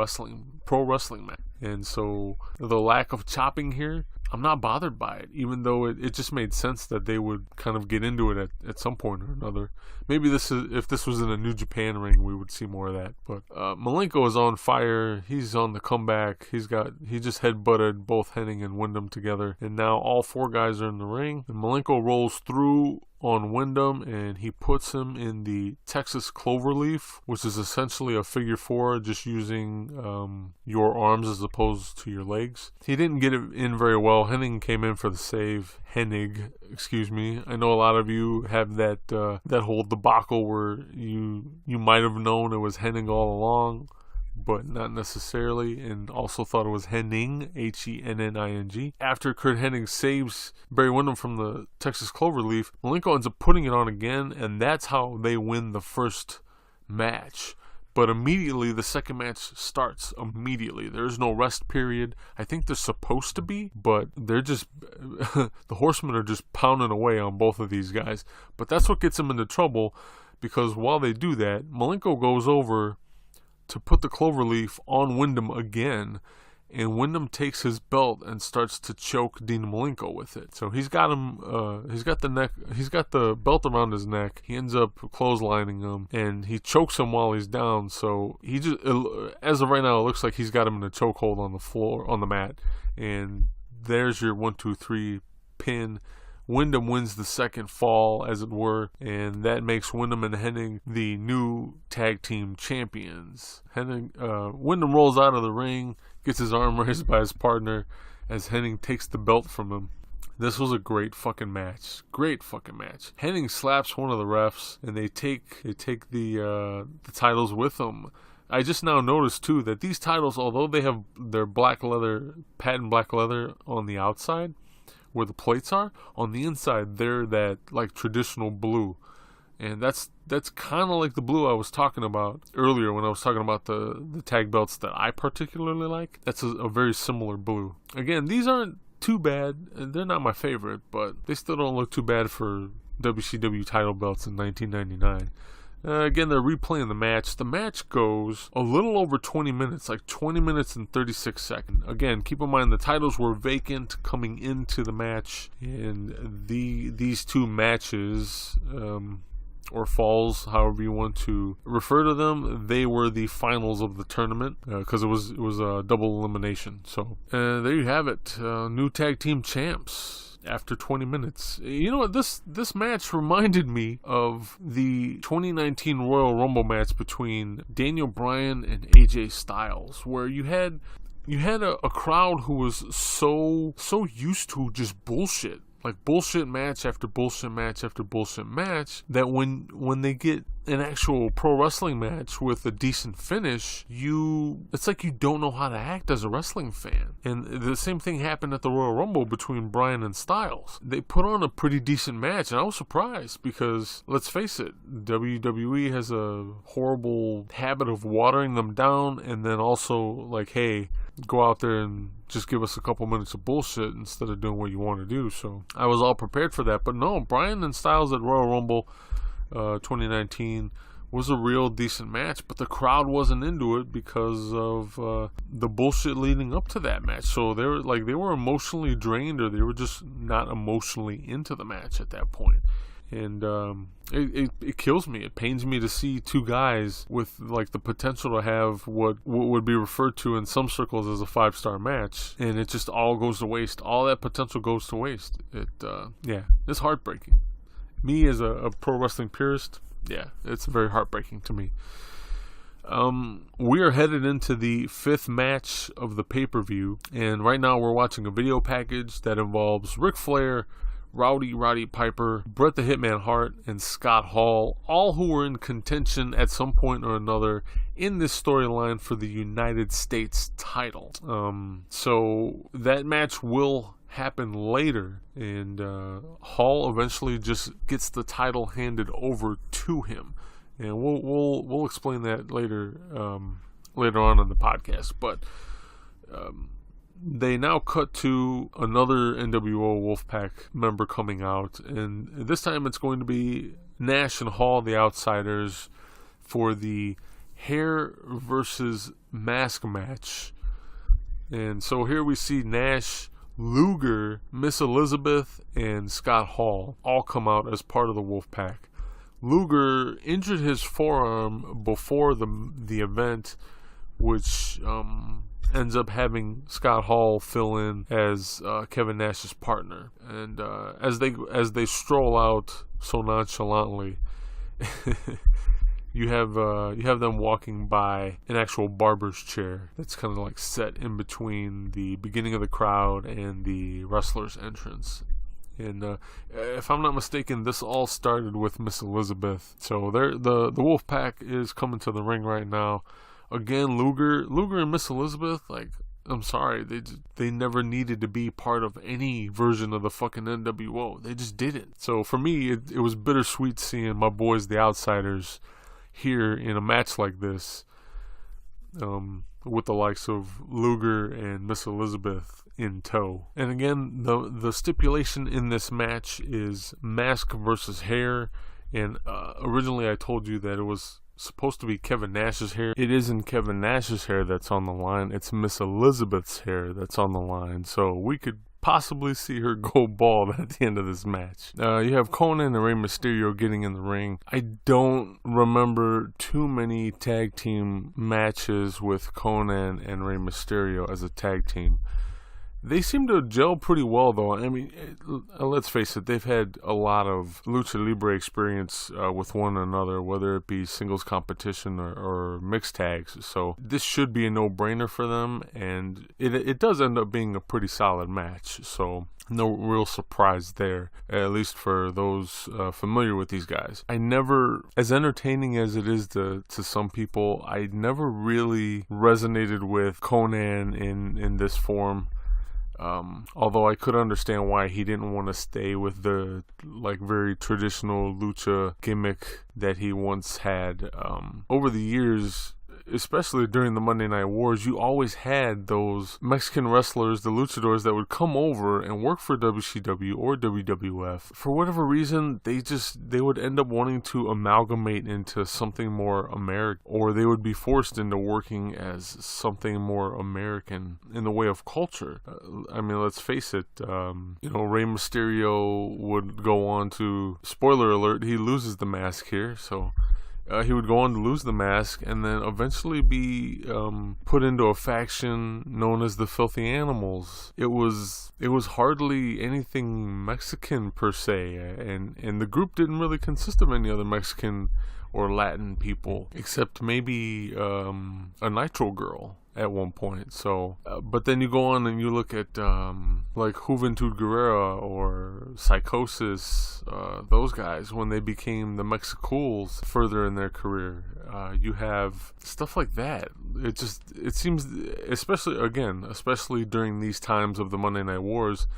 pro wrestling match. And so the lack of chopping here, I'm not bothered by it, even though it just made sense that they would kind of get into it at some point or another. Maybe if this was in a New Japan ring, we would see more of that. But Malenko is on fire. He's on the comeback. He just headbutted both Hennig and Wyndham together, and now all four guys are in the ring. And Malenko rolls through on Wyndham, and he puts him in the Texas Cloverleaf, which is essentially a figure four, just using your arms as opposed to your legs. He didn't get it in very well. Hennig came in for the save. Hennig, excuse me. I know a lot of you have that whole debacle where you might have known it was Hennig all along, but not necessarily, and also thought it was Hennig, Henning. After Curt Hennig saves Barry Windham from the Texas Cloverleaf, Malenko ends up putting it on again, and that's how they win the first match. But immediately, the second match starts immediately. There's no rest period. I think there's supposed to be, but they're just, the Horsemen are just pounding away on both of these guys. But that's what gets them into trouble, because while they do that, Malenko goes over to put the Cloverleaf on Wyndham again, and Wyndham takes his belt and starts to choke Dean Malenko with it. So he's got him, he's got the belt around his neck. He ends up clotheslining him, and he chokes him while he's down. So he just, as of right now, it looks like he's got him in a chokehold on the floor, on the mat. And there's your 1, 2, 3 pin. Wyndham wins the second fall, as it were, and that makes Wyndham and Hennig the new tag team champions. Wyndham rolls out of the ring, gets his arm raised by his partner as Hennig takes the belt from him. This was a great fucking match. Great fucking match. Hennig slaps one of the refs, and they take the titles with them. I just now noticed too that these titles, although they have their black leather, patent black leather on the outside, where the plates are, on the inside they're that like traditional blue, and that's kind of like the blue I was talking about earlier when I was talking about the tag belts that I particularly like. That's a very similar blue. Again, these aren't too bad. They're not my favorite, but they still don't look too bad for WCW title belts in 1999. Again, they're replaying the match. The match goes a little over 20 minutes, like 20 minutes and 36 seconds. Again, keep in mind the titles were vacant coming into the match, and these two matches, or falls, however you want to refer to them, they were the finals of the tournament, because it was a double elimination. So there you have it, new tag team champs after 20 minutes. You know what, this match reminded me of the 2019 Royal Rumble match between Daniel Bryan and AJ Styles, where you had a crowd who was so used to just bullshit, like bullshit match after bullshit match after bullshit match, that when they get an actual pro wrestling match with a decent finish, it's like you don't know how to act as a wrestling fan. And the same thing happened at the Royal Rumble between Bryan and Styles. They put on a pretty decent match, and I was surprised because, let's face it, WWE has a horrible habit of watering them down, and then also like, hey, go out there and just give us a couple minutes of bullshit instead of doing what you want to do. So I was all prepared for that. But no, Bryan and Styles at Royal Rumble 2019 was a real decent match, but the crowd wasn't into it because of the bullshit leading up to that match. So they were emotionally drained, or they were just not emotionally into the match at that point. And it kills me. It pains me to see two guys with like the potential to have what would be referred to in some circles as a 5-star match, and it just all goes to waste. All that potential goes to waste. It's heartbreaking. Me as a pro wrestling purist, it's very heartbreaking to me. We are headed into the 5th match of the pay-per-view, and right now we're watching a video package that involves Ric Flair, Roddy Piper, Bret the Hitman Hart, and Scott Hall, all who were in contention at some point or another in this storyline for the United States title. So that match will happen later, and Hall eventually just gets the title handed over to him, and we'll explain that later on in the podcast. But they now cut to another NWO Wolfpack member coming out, and this time it's going to be Nash and Hall, the Outsiders, for the hair versus mask match. And so here we see Nash, Luger, Miss Elizabeth, and Scott Hall all come out as part of the Wolfpack. Luger injured his forearm before the event, which ends up having Scott Hall fill in as Kevin Nash's partner. And as they stroll out so nonchalantly, you have them walking by an actual barber's chair that's kind of like set in between the beginning of the crowd and the wrestler's entrance. And if I'm not mistaken, this all started with Miss Elizabeth. So the Wolfpack is coming to the ring right now. Again, Luger and Miss Elizabeth, like, I'm sorry, they never needed to be part of any version of the fucking NWO. They just didn't. So for me, it was bittersweet seeing my boys, the Outsiders, here in a match like this, with the likes of Luger and Miss Elizabeth in tow. And again, the stipulation in this match is mask versus hair. And originally I told you that it was supposed to be Kevin Nash's hair. It isn't Kevin Nash's hair that's on the line. It's Miss Elizabeth's hair that's on the line. So we could possibly see her go bald at the end of this match. You have Conan and Rey Mysterio getting in the ring. I don't remember too many tag team matches with Conan and Rey Mysterio as a tag team. They seem to gel pretty well, though. I mean, let's face it, they've had a lot of lucha libre experience with one another, whether it be singles competition or mixed tags. So this should be a no-brainer for them, and it does end up being a pretty solid match. So no real surprise there, at least for those familiar with these guys. I never, as entertaining as it is to some people, I never really resonated with Conan in this form. Although I could understand why he didn't want to stay with the very traditional lucha gimmick that he once had. Over the years, especially during the Monday Night Wars, you always had those Mexican wrestlers, the luchadors, that would come over and work for WCW or WWF. For whatever reason, they would end up wanting to amalgamate into something more American, or they would be forced into working as something more American in the way of culture. I mean, let's face it, Rey Mysterio would go on to, spoiler alert, he loses the mask here, so he would go on to lose the mask and then eventually be put into a faction known as the Filthy Animals. It was hardly anything Mexican per se, and the group didn't really consist of any other Mexican or Latin people, except maybe a Nitro Girl at one point. So, but then you go on and you look at like Juventud Guerrera or Psychosis, those guys, when they became the Mexicools further in their career. You have stuff like that. It seems, especially during these times of the Monday Night Wars,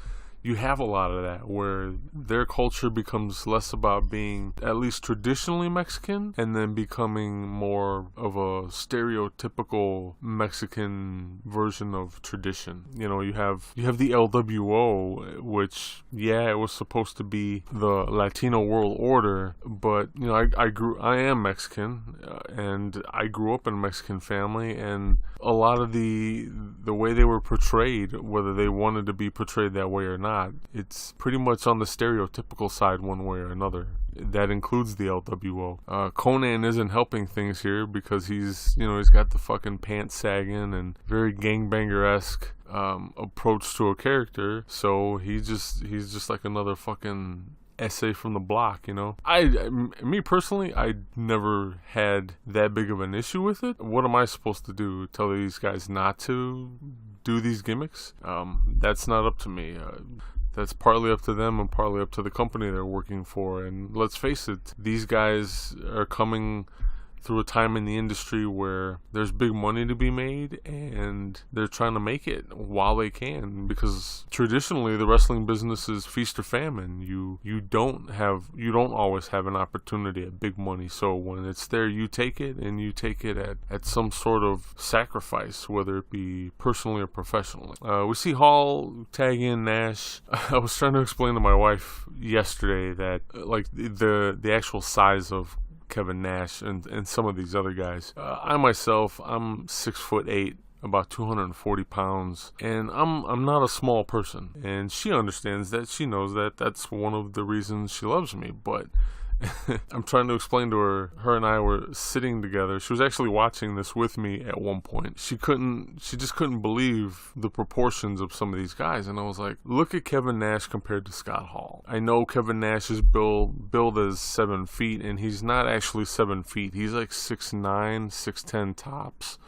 you have a lot of that, where their culture becomes less about being at least traditionally Mexican and then becoming more of a stereotypical Mexican version of tradition. You have the LWO, which, it was supposed to be the Latino world order, but I am Mexican, and I grew up in a Mexican family, and a lot of the way they were portrayed, whether they wanted to be portrayed that way or not, it's pretty much on the stereotypical side one way or another. That includes the LWO. Conan isn't helping things here because he's got the fucking pants sagging and very gangbanger-esque approach to a character, so he's just like another fucking essay from the block. Me personally, I never had that big of an issue with it. What am I supposed to do? Tell these guys not to do these gimmicks? That's not up to me. That's partly up to them and partly up to the company they're working for. And let's face it, these guys are coming through a time in the industry where there's big money to be made, and they're trying to make it while they can, because traditionally the wrestling business is feast or famine. You don't always have an opportunity at big money, so when it's there, you take it, and you take it at some sort of sacrifice, whether it be personally or professionally. We see Hall tag in Nash. I was trying to explain to my wife yesterday that like the actual size of Kevin Nash and some of these other guys. I'm 6'8", about 240 pounds, and I'm not a small person, and she understands that. She knows that. That's one of the reasons she loves me, but I'm trying to explain to her and I were sitting together. She was actually watching this with me at one point. She just couldn't believe the proportions of some of these guys. And I was like, look at Kevin Nash compared to Scott Hall. I know Kevin Nash is billed as 7 feet, and he's not actually 7 feet. He's like 6'9", 6'10" tops.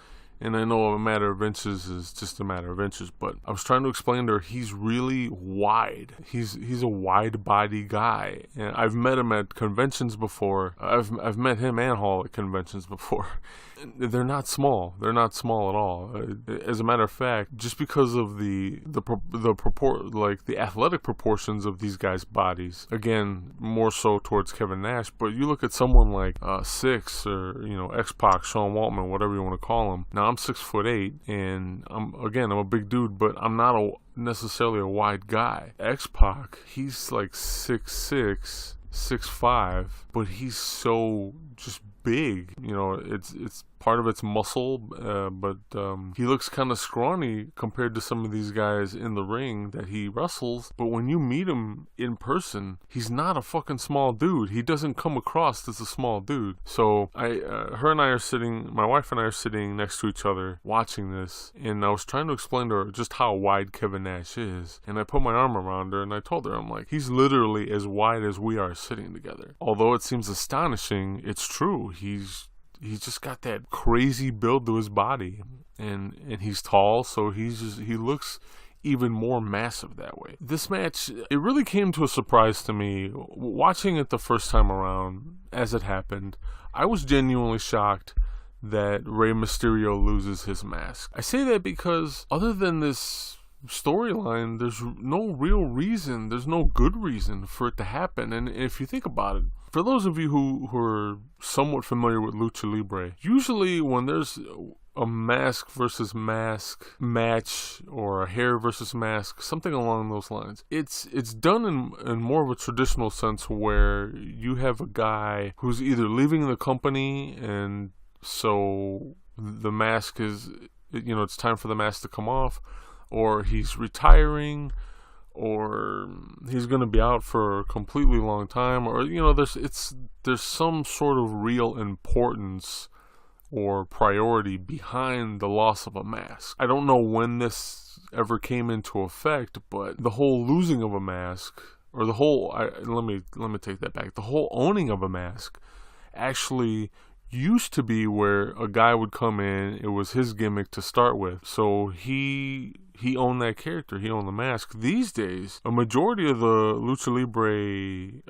And I know a matter of inches is just a matter of inches, but I was trying to explain to her, he's really wide. He's a wide body guy. And I've met him at conventions before. I've met him and Hall at conventions before. They're not small. They're not small at all. As a matter of fact, just because of the athletic proportions of these guys' bodies, again, more so towards Kevin Nash, but you look at someone like Six or X-Pac, Sean Waltman, whatever you want to call him. Now I'm 6'8", and I'm a big dude, but I'm not necessarily a wide guy. X-Pac, he's like 6'6", 6'5", but he's so just big. It's part of it's muscle, but he looks kind of scrawny compared to some of these guys in the ring that he wrestles. But when you meet him in person, he's not a fucking small dude. He doesn't come across as a small dude. So my wife and I are sitting next to each other watching this, and I was trying to explain to her just how wide Kevin Nash is. And I put my arm around her and I told her, I'm like, he's literally as wide as we are sitting together. Although it seems astonishing, it's true. He's just got that crazy build to his body, and he's tall, so he looks even more massive that way. This match, it really came to a surprise to me. Watching it the first time around, as it happened, I was genuinely shocked that Rey Mysterio loses his mask. I say that because other than this storyline, there's no real reason, there's no good reason for it to happen. And if you think about it, for those of you who are somewhat familiar with Lucha Libre, usually when there's a mask versus mask match or a hair versus mask, something along those lines, it's done in more of a traditional sense, where you have a guy who's either leaving the company, and so the mask is, it's time for the mask to come off, or he's retiring, or he's going to be out for a completely long time, or there's some sort of real importance or priority behind the loss of a mask. I don't know when this ever came into effect, but the whole losing of a mask, or let me take that back. The whole owning of a mask actually used to be where a guy would come in, it was his gimmick to start with, so he owned that character, he owned the mask. These days, a majority of the Lucha Libre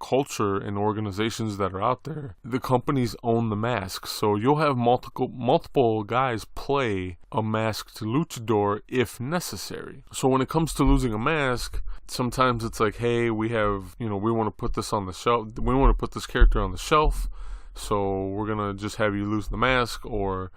culture and organizations that are out there, the companies own the mask, so you'll have multiple guys play a masked luchador if necessary. So when it comes to losing a mask, sometimes it's like, hey, we want to put this on the shelf, we want to put this character on the shelf, so we're going to just have you lose the mask. Or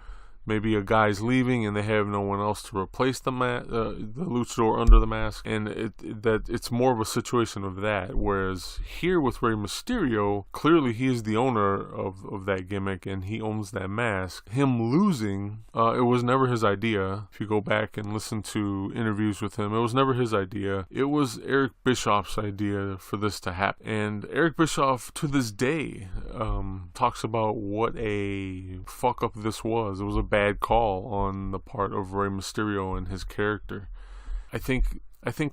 maybe a guy's leaving and they have no one else to replace the luchador under the mask, and it's more of a situation of that. Whereas here with Rey Mysterio, clearly he is the owner of that gimmick and he owns that mask. Him losing, it was never his idea. If you go back and listen to interviews with him, it was never his idea. It was Eric Bischoff's idea for this to happen. And Eric Bischoff, to this day, talks about what a fuck up this was. It was a bad call on the part of Rey Mysterio and his character. I think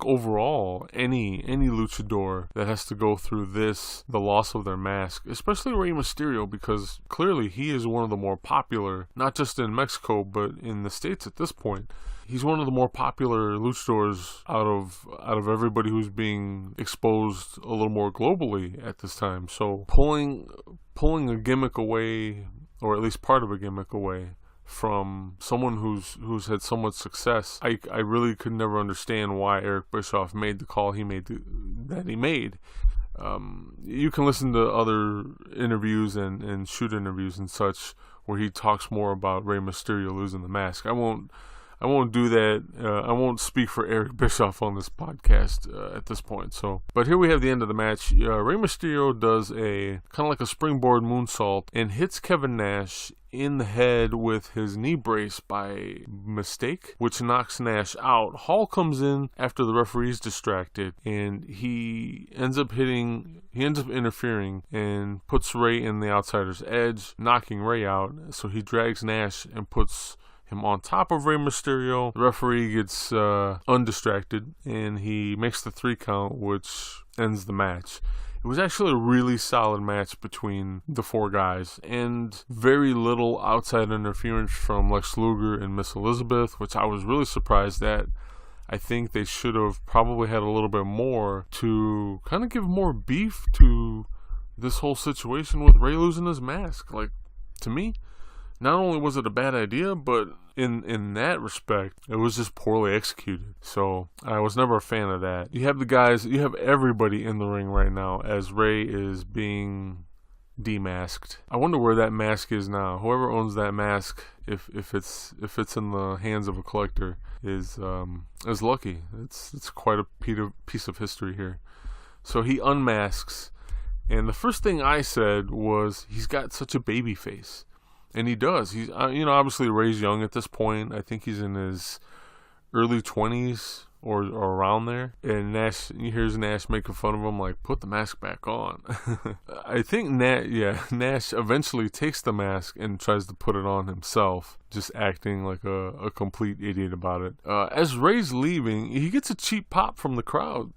overall, any luchador that has to go through the loss of their mask, especially Rey Mysterio, because clearly he is one of the more popular, not just in Mexico, but in the States at this point. He's one of the more popular luchadors out of everybody who's being exposed a little more globally at this time. So pulling a gimmick away, or at least part of a gimmick away, from someone who's had so much success, I really could never understand why Eric Bischoff made the call he made. You can listen to other interviews and shoot interviews and such where he talks more about Rey Mysterio losing the mask. I won't do that. I won't speak for Eric Bischoff on this podcast at this point. So, but here we have the end of the match. Rey Mysterio does a kind of like a springboard moonsault and hits Kevin Nash in the head with his knee brace by mistake, which knocks Nash out. Hall comes in after the referee's distracted, and he ends up interfering and puts Rey in the outsider's edge, knocking Rey out. So he drags Nash and puts him on top of Rey Mysterio. The referee gets undistracted, and he makes the 3 count, which ends the match. It was actually a really solid match between the 4 guys, and very little outside interference from Lex Luger and Miss Elizabeth, which I was really surprised at. I think they should have probably had a little bit more to kind of give more beef to this whole situation with Rey losing his mask. Like, to me, not only was it a bad idea, but in that respect, it was just poorly executed. So I was never a fan of that. You have everybody in the ring right now as Rey is being demasked. I wonder where that mask is now. Whoever owns that mask, if it's in the hands of a collector, is lucky. It's quite a piece of history here. So he unmasks, and the first thing I said was, he's got such a baby face. And he does. He's, obviously Rey's young at this point. I think he's in his early 20s or around there. And here's Nash making fun of him, like, put the mask back on. I think Nash eventually takes the mask and tries to put it on himself, just acting like a complete idiot about it. As Rey's leaving, he gets a cheap pop from the crowd,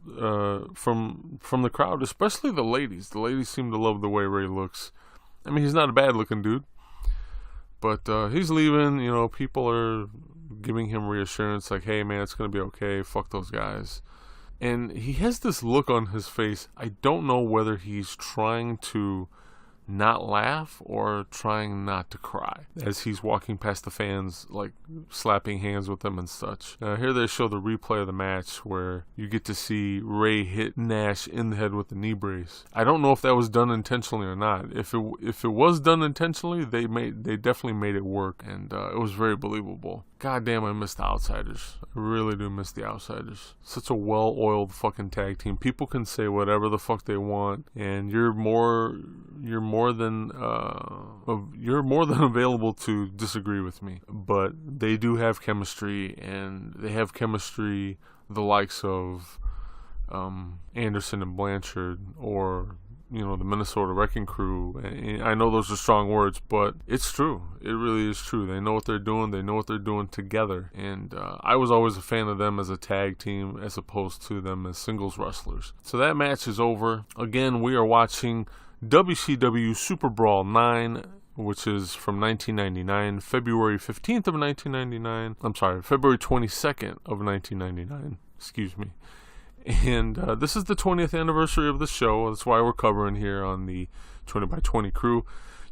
from the crowd, especially the ladies. The ladies seem to love the way Rey looks. I mean, he's not a bad looking dude. But he's leaving, people are giving him reassurance, like, hey, man, it's going to be okay, fuck those guys. And he has this look on his face. I don't know whether he's trying to not laugh or trying not to cry as he's walking past the fans, like slapping hands with them and such. Here they show the replay of the match where you get to see Ray hit Nash in the head with the knee brace. I don't know if that was done intentionally or not. If it was done intentionally, they definitely made it work, and it was very believable. God damn, I miss the Outsiders. I really do miss the Outsiders. Such a well-oiled fucking tag team. People can say whatever the fuck they want, and you're more than available to disagree with me. But they do have chemistry, and they have chemistry the likes of Anderson and Blanchard, or the Minnesota Wrecking Crew. And I know those are strong words, but it's true. It really is true. They know what they're doing. They know what they're doing together. And I was always a fan of them as a tag team as opposed to them as singles wrestlers. So that match is over. Again, we are watching WCW SuperBrawl IX, which is from 1999, February 15th of 1999. I'm sorry, February 22nd of 1999. Excuse me. And this is the 20th anniversary of the show. That's why we're covering here on the 20x20 crew.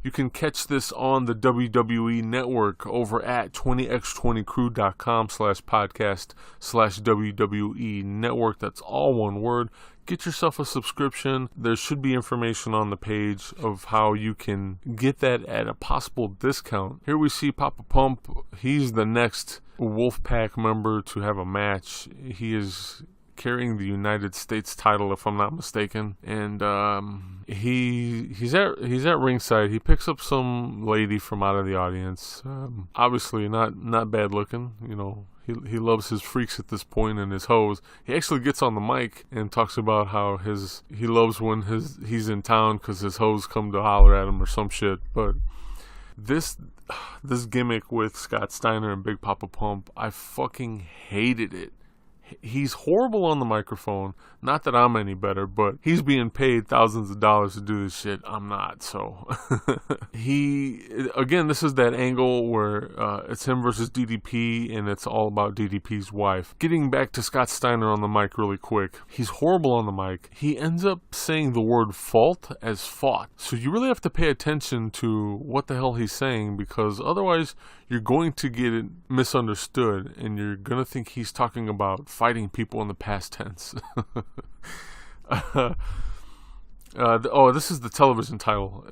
You can catch this on the WWE Network over at 20x20crew.com/podcast/WWE Network. That's all one word. Get yourself a subscription. There should be information on the page of how you can get that at a possible discount. Here we see Papa Pump. He's the next Wolfpack member to have a match. He is carrying the United States title, if I'm not mistaken, and he's at ringside. He picks up some lady from out of the audience. Obviously not bad looking. He loves his freaks at this point and his hoes. He actually gets on the mic and talks about how he loves when he's in town because his hoes come to holler at him or some shit. But this gimmick with Scott Steiner and Big Papa Pump, I fucking hated it. He's horrible on the microphone. Not that I'm any better, but he's being paid thousands of dollars to do this shit. I'm not, so. This is that angle where it's him versus DDP, and it's all about DDP's wife. Getting back to Scott Steiner on the mic really quick. He's horrible on the mic. He ends up saying the word fault as fought. So you really have to pay attention to what the hell he's saying, because otherwise you're going to get it misunderstood, and you're going to think he's talking about fighting people in the past tense. This is the television title,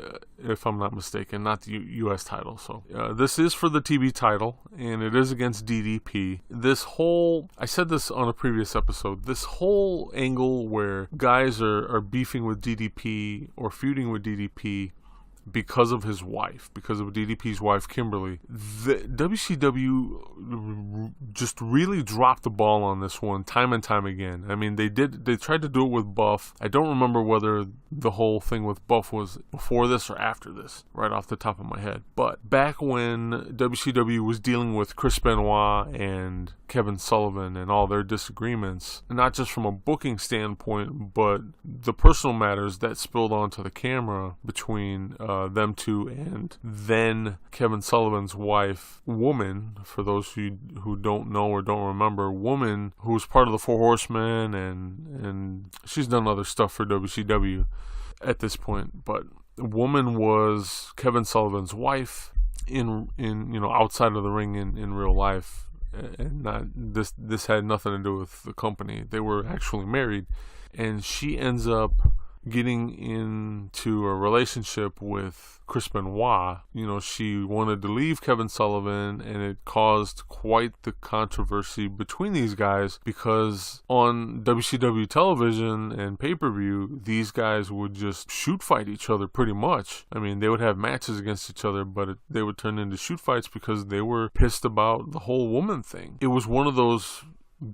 if I'm not mistaken, not the U.S. title. So this is for the TV title, and it is against DDP. I said this on a previous episode, this whole angle where guys are beefing with DDP or feuding with DDP because of his wife, because of DDP's wife, Kimberly. The WCW just really dropped the ball on this one time and time again. I mean, they tried to do it with Buff. I don't remember whether the whole thing with Buff was before this or after this, right off the top of my head. But back when WCW was dealing with Chris Benoit and Kevin Sullivan and all their disagreements, not just from a booking standpoint, but the personal matters that spilled onto the camera between them two and then Kevin Sullivan's wife, Woman, for those who don't know or don't remember, Woman, who was part of the Four Horsemen, and she's done other stuff for WCW at this point, but Woman was Kevin Sullivan's wife in outside of the ring in real life, and not this had nothing to do with the company. They were actually married, and she ends up getting into a relationship with Chris Benoit. She wanted to leave Kevin Sullivan, and it caused quite the controversy between these guys, because on WCW television and pay-per-view, these guys would just shoot fight each other pretty much. I mean, they would have matches against each other, but they would turn into shoot fights because they were pissed about the whole woman thing. It was one of those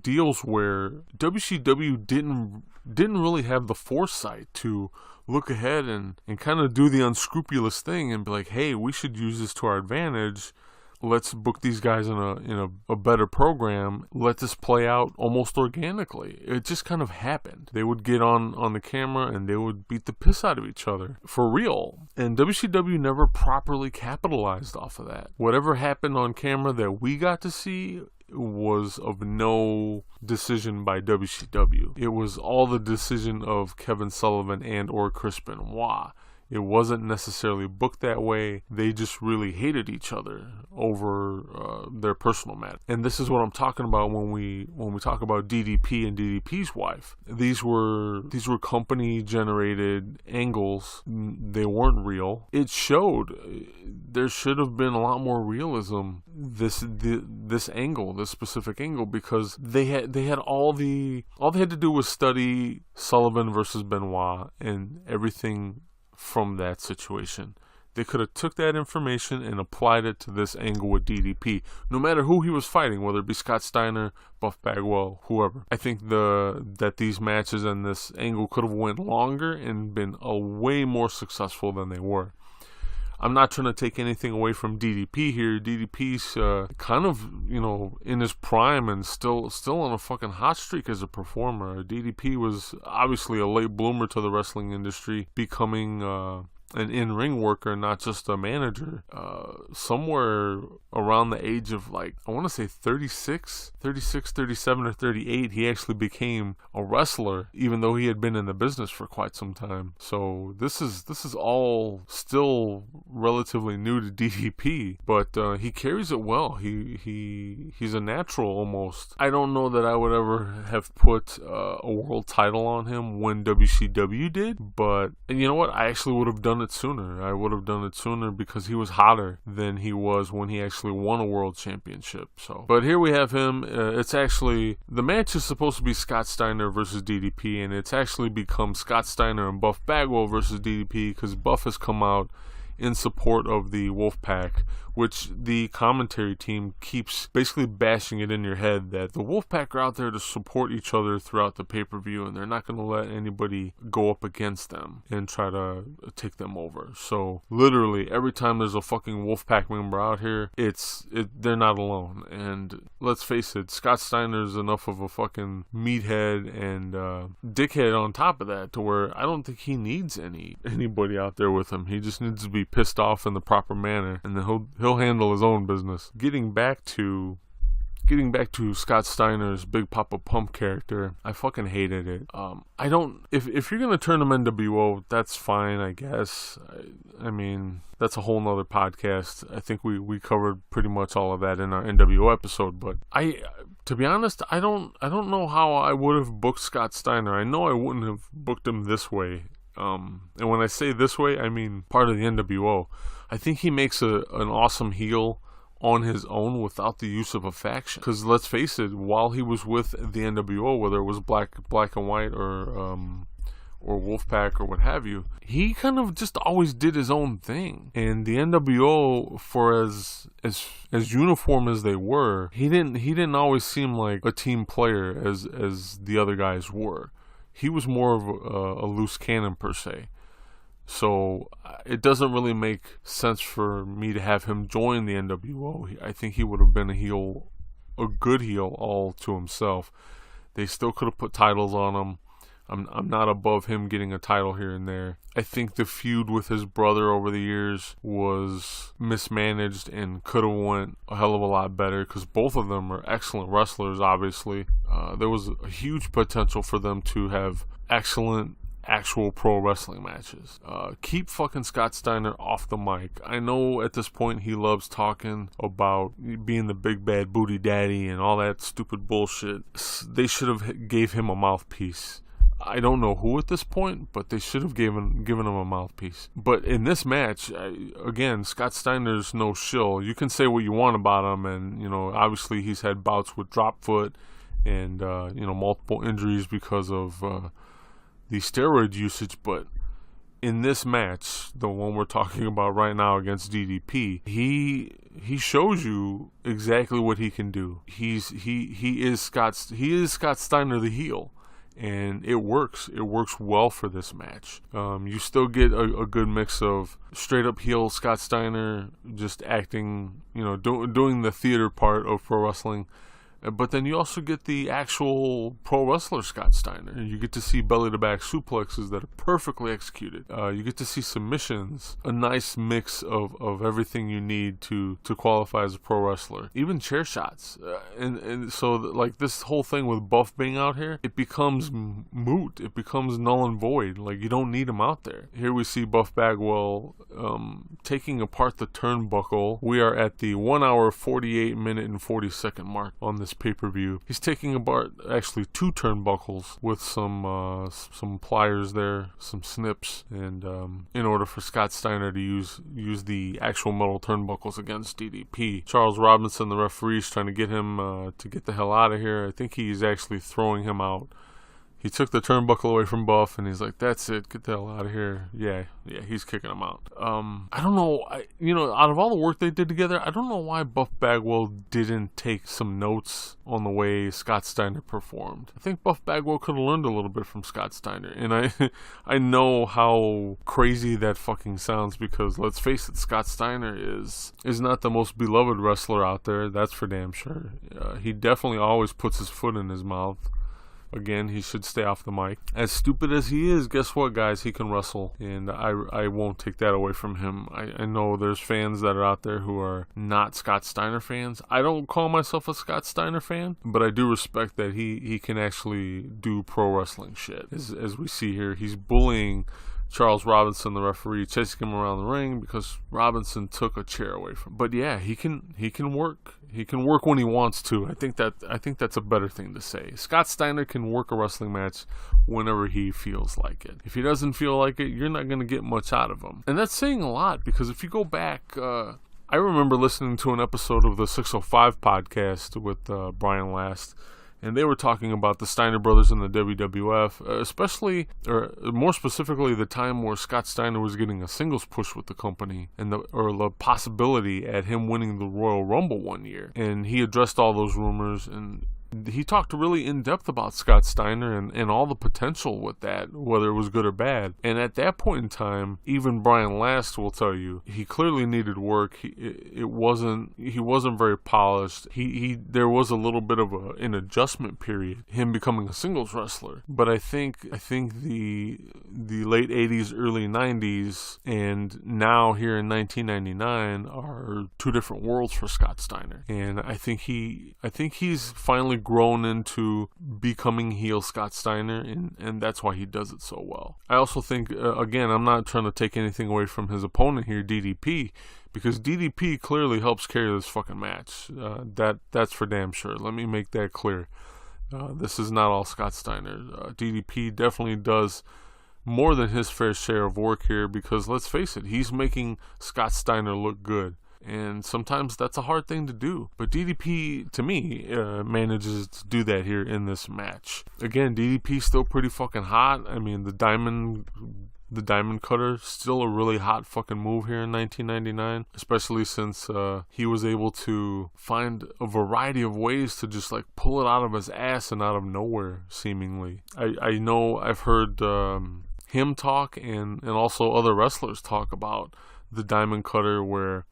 deals where WCW didn't really have the foresight to look ahead and kind of do the unscrupulous thing and be like, hey, we should use this to our advantage. Let's book these guys in a better program. Let this play out almost organically. It just kind of happened. They would get on the camera and they would beat the piss out of each other for real. And WCW never properly capitalized off of that. Whatever happened on camera that we got to see was of no decision by WCW. It was all the decision of Kevin Sullivan and or Chris Benoit. It wasn't necessarily booked that way. They just really hated each other over their personal matter. And this is what I'm talking about when we talk about DDP and DDP's wife. These were company generated angles. They weren't real. It showed. There should have been a lot more realism this angle, this specific angle, because they had all they had to do was study Sullivan versus Benoit and everything from that situation. They could have took that information and applied it to this angle with DDP, no matter who he was fighting, whether it be Scott Steiner, Buff Bagwell, whoever. I think that these matches and this angle could have went longer and been a way more successful than they were. I'm not trying to take anything away from DDP here. DDP's kind of, in his prime and still on a fucking hot streak as a performer. DDP was obviously a late bloomer to the wrestling industry, becoming an in-ring worker, not just a manager. Somewhere around the age of, like, I want to say 36, 37, or 38, he actually became a wrestler, even though he had been in the business for quite some time. So this is all still relatively new to DDP, but he carries it well. He's a natural almost. I don't know that I would ever have put a world title on him when WCW did, but and you know what? I actually would have done it sooner. I would have done it sooner because he was hotter than he was when he actually won a world championship. So, but here we have him. It's actually, the match is supposed to be Scott Steiner versus DDP, and it's actually become Scott Steiner and Buff Bagwell versus DDP because Buff has come out in support of the Wolfpack, which the commentary team keeps basically bashing it in your head that the Wolfpack are out there to support each other throughout the pay-per-view, and they're not going to let anybody go up against them and try to take them over. So literally every time there's a fucking Wolfpack member out here, they're not alone. And let's face it, Scott Steiner's enough of a fucking meathead and dickhead on top of that to where I don't think he needs anybody out there with him. He just needs to be pissed off in the proper manner, and then he'll handle his own business. Getting back to Scott Steiner's Big Papa Pump character, I fucking hated it. I don't. If you're gonna turn him NWO, that's fine, I guess. I mean, that's a whole nother podcast. I think we covered pretty much all of that in our NWO episode. But to be honest, I don't know how I would have booked Scott Steiner. I know I wouldn't have booked him this way. And when I say this way, I mean part of the NWO. I think he makes an awesome heel on his own without the use of a faction. Because let's face it, while he was with the NWO, whether it was Black and White or Wolfpack or what have you, he kind of just always did his own thing. And the NWO, for as uniform as they were, he didn't always seem like a team player as the other guys were. He was more of a loose cannon per se. So it doesn't really make sense for me to have him join the NWO. I think he would have been a good heel all to himself. They still could have put titles on him. I'm not above him getting a title here and there. I think the feud with his brother over the years was mismanaged and could have went a hell of a lot better because both of them are excellent wrestlers, obviously. There was a huge potential for them to have excellent actual pro wrestling matches. Keep fucking Scott Steiner off the mic. I know at this point he loves talking about being the big bad booty daddy and all that stupid bullshit. They should have gave him a mouthpiece. I don't know who at this point, but they should have given him a mouthpiece. But in this match, again, Scott Steiner's no shill. You can say what you want about him, and obviously he's had bouts with drop foot and multiple injuries because of the steroid usage. But in this match, the one we're talking about right now against DDP, he shows you exactly what he can do. He is Scott Steiner the heel. And it works. It works well for this match. You still get a good mix of straight up heel Scott Steiner, just acting, doing the theater part of pro wrestling, But then you also get the actual pro wrestler Scott Steiner. You get to see belly-to-back suplexes that are perfectly executed. You get to see submissions, a nice mix of everything you need to qualify as a pro wrestler. Even chair shots. And so, like, this whole thing with Buff being out here, it becomes moot. It becomes null and void. Like, you don't need him out there. Here we see Buff Bagwell taking apart the turnbuckle. We are at the 1 hour, 48 minute, and 40 second mark on this pay-per-view. He's taking apart actually 2 turnbuckles with some pliers there, some snips, and in order for Scott Steiner to use the actual metal turnbuckles against DDP. Charles Robinson, the referee, is trying to get him to get the hell out of here. I think he's actually throwing him out. He took the turnbuckle away from Buff, and he's like, "That's it, get the hell out of here." Yeah, he's kicking him out. I don't know, out of all the work they did together, I don't know why Buff Bagwell didn't take some notes on the way Scott Steiner performed. I think Buff Bagwell could have learned a little bit from Scott Steiner, and I know how crazy that fucking sounds, because let's face it, Scott Steiner is not the most beloved wrestler out there, that's for damn sure. He definitely always puts his foot in his mouth. Again, he should stay off the mic. As stupid as he is, guess what, guys? He can wrestle, and I won't take that away from him. I know there's fans that are out there who are not Scott Steiner fans. I don't call myself a Scott Steiner fan, but I do respect that he can actually do pro wrestling shit. As we see here, he's bullying Charles Robinson, the referee, chasing him around the ring because Robinson took a chair away from him. But yeah, he can work. He can work when he wants to. I think that's a better thing to say. Scott Steiner can work a wrestling match whenever he feels like it. If he doesn't feel like it, you're not going to get much out of him. And that's saying a lot, because if you go back, I remember listening to an episode of the 605 podcast with Brian Last, and they were talking about the Steiner brothers in the WWF, especially, or more specifically, the time where Scott Steiner was getting a singles push with the company, and the possibility at him winning the Royal Rumble one year. And he addressed all those rumors, and he talked really in depth about Scott Steiner and all the potential with that, whether it was good or bad. And at that point in time, even Brian Last will tell you he clearly needed work. He wasn't very polished. There was a little bit of an adjustment period, him becoming a singles wrestler. But I think the late 80s, early 90s, and now here in 1999 are two different worlds for Scott Steiner. And I think he's finally grown into becoming heel Scott Steiner, and that's why he does it so well. I also think, again, I'm not trying to take anything away from his opponent here, DDP, because DDP clearly helps carry this fucking match. That's for damn sure. Let me make that clear. This is not all Scott Steiner. DDP definitely does more than his fair share of work here, because let's face it, he's making Scott Steiner look good. And sometimes that's a hard thing to do. But DDP, to me, manages to do that here in this match. Again, DDP's still pretty fucking hot. I mean, the diamond cutter, still a really hot fucking move here in 1999. Especially since he was able to find a variety of ways to just like pull it out of his ass and out of nowhere, seemingly. I know I've heard him talk and also other wrestlers talk about the diamond cutter, where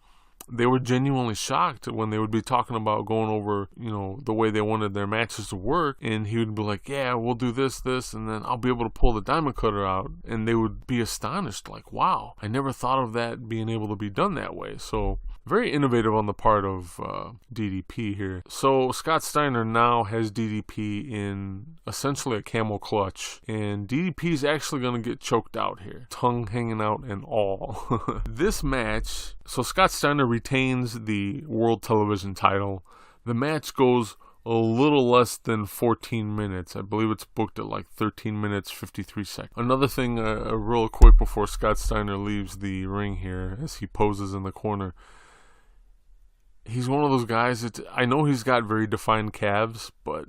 they were genuinely shocked when they would be talking about going over, the way they wanted their matches to work. And he would be like, yeah, we'll do this, and then I'll be able to pull the diamond cutter out. And they would be astonished, like, wow, I never thought of that being able to be done that way. So very innovative on the part of DDP here. So Scott Steiner now has DDP in essentially a camel clutch, and DDP is actually going to get choked out here, tongue hanging out and all. This match, so Scott Steiner retains the World Television title. The match goes a little less than 14 minutes. I believe it's booked at like 13 minutes, 53 seconds. Another thing, real quick before Scott Steiner leaves the ring here, as he poses in the corner, he's one of those guys I know he's got very defined calves, but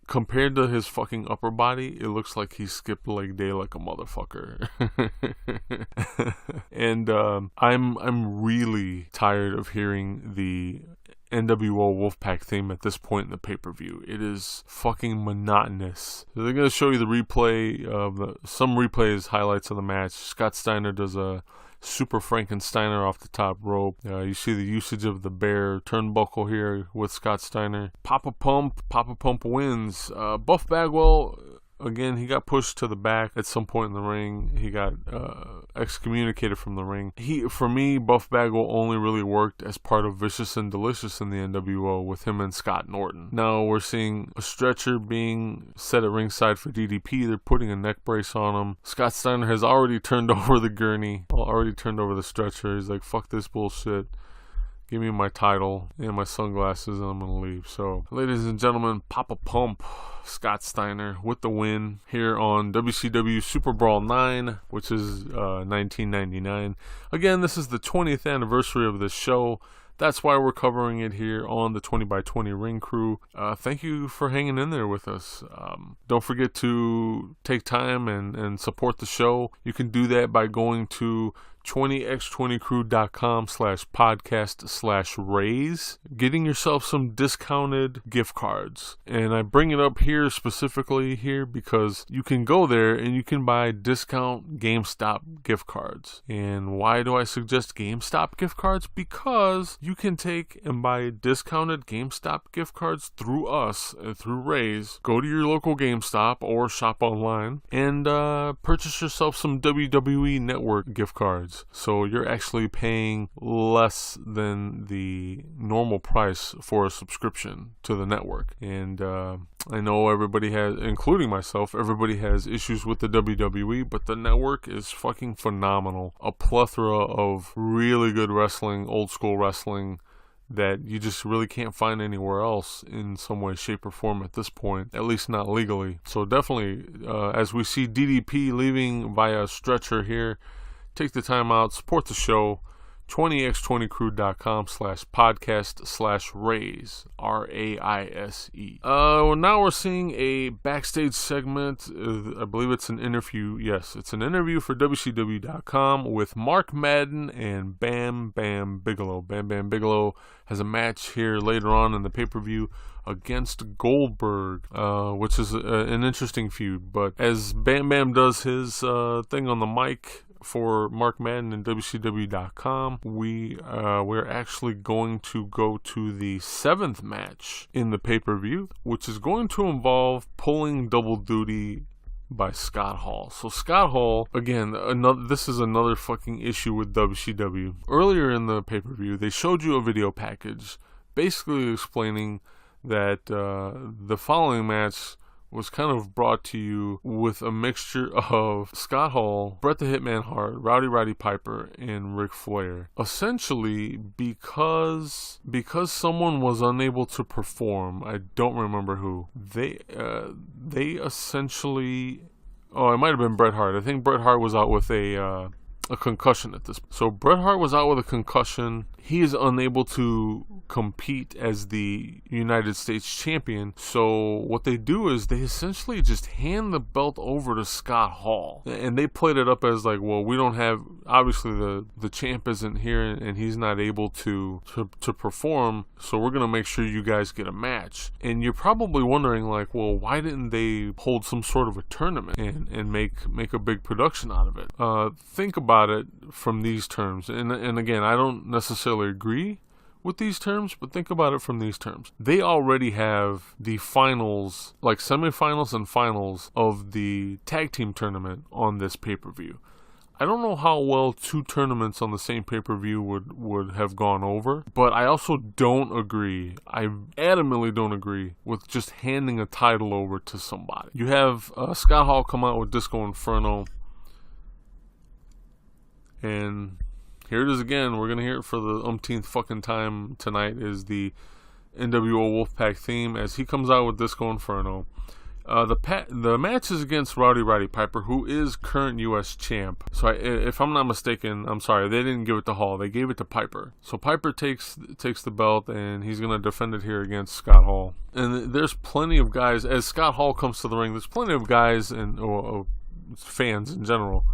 compared to his fucking upper body, it looks like he skipped leg day like a motherfucker. And I'm really tired of hearing the NWO Wolfpack theme at this point in the pay-per-view. It is fucking monotonous. So they're going to show you the replay of some replays, highlights of the match. Scott Steiner does a Super Frankensteiner off the top rope. You see the usage of the bear turnbuckle here with Scott Steiner. Papa Pump wins. Buff Bagwell, again, he got pushed to the back at some point in the ring. He got excommunicated from the ring. For me, Buff Bagwell only really worked as part of Vicious and Delicious in the NWO with him and Scott Norton. Now we're seeing a stretcher being set at ringside for DDP. They're putting a neck brace on him. Scott Steiner has already turned over the gurney, already turned over the stretcher. He's like, fuck this bullshit. Give me my title and my sunglasses and I'm going to leave. So, ladies and gentlemen, Papa Pump, Scott Steiner with the win here on WCW SuperBrawl IX, which is 1999. Again, this is the 20th anniversary of this show. That's why we're covering it here on the 20x20 Ring Crew. Thank you for hanging in there with us. Don't forget to take time and support the show. You can do that by going to 20x20crew.com/podcast/raise, getting yourself some discounted gift cards. And I bring it up here specifically here because you can go there and you can buy discount GameStop gift cards. And why do I suggest GameStop gift cards? Because you can take and buy discounted GameStop gift cards through us, through Raise. Go to your local GameStop or shop online and purchase yourself some WWE Network gift cards. So you're actually paying less than the normal price for a subscription to the network. And I know everybody has, including myself, everybody has issues with the WWE, but the network is fucking phenomenal. A plethora of really good wrestling, old school wrestling, that you just really can't find anywhere else in some way, shape, or form at this point, at least not legally. So definitely, as we see DDP leaving via stretcher here, take the time out, support the show. 20x20crew.com/podcast/raise, RAISE. Now we're seeing a backstage segment. I believe it's an interview. Yes, it's an interview for WCW.com with Mark Madden and Bam Bigelow. Bam Bigelow has a match here later on in the pay-per-view against Goldberg, which is an interesting feud. But as Bam does his thing on the mic for Mark Madden and WCW.com, we're actually going to go to the 7th match in the pay-per-view, which is going to involve pulling double duty by Scott Hall. So Scott Hall, again, this is another fucking issue with WCW. Earlier in the pay-per-view, they showed you a video package basically explaining that the following match was kind of brought to you with a mixture of Scott Hall, Bret the Hitman Hart, Roddy Piper, and Ric Flair. Essentially, because someone was unable to perform, I don't remember who, they essentially, it might have been Bret Hart. I think Bret Hart was out with a concussion at this. So Bret Hart was out with a concussion. He is unable to compete as the United States champion. So what they do is they essentially just hand the belt over to Scott Hall. And they played it up as like, well, we don't have, obviously the champ isn't here and he's not able to perform. So we're going to make sure you guys get a match. And you're probably wondering like, well, why didn't they hold some sort of a tournament and make a big production out of it? Think about it from these terms. And again, I don't necessarily agree with these terms, but think about it from these terms. They already have the finals, like semifinals and finals of the tag team tournament on this pay-per-view. I don't know how well 2 tournaments on the same pay-per-view would have gone over, but I also don't agree, I adamantly don't agree with just handing a title over to somebody. You have Scott Hall come out with Disco Inferno, and here it is again. We're going to hear it for the umpteenth fucking time tonight, is the NWO Wolfpack theme as he comes out with Disco Inferno. The match is against Roddy Piper, who is current U.S. champ. So if I'm not mistaken, I'm sorry, they didn't give it to Hall. They gave it to Piper. So Piper takes the belt, and he's going to defend it here against Scott Hall. And there's plenty of guys, as Scott Hall comes to the ring, there's plenty of guys and fans in general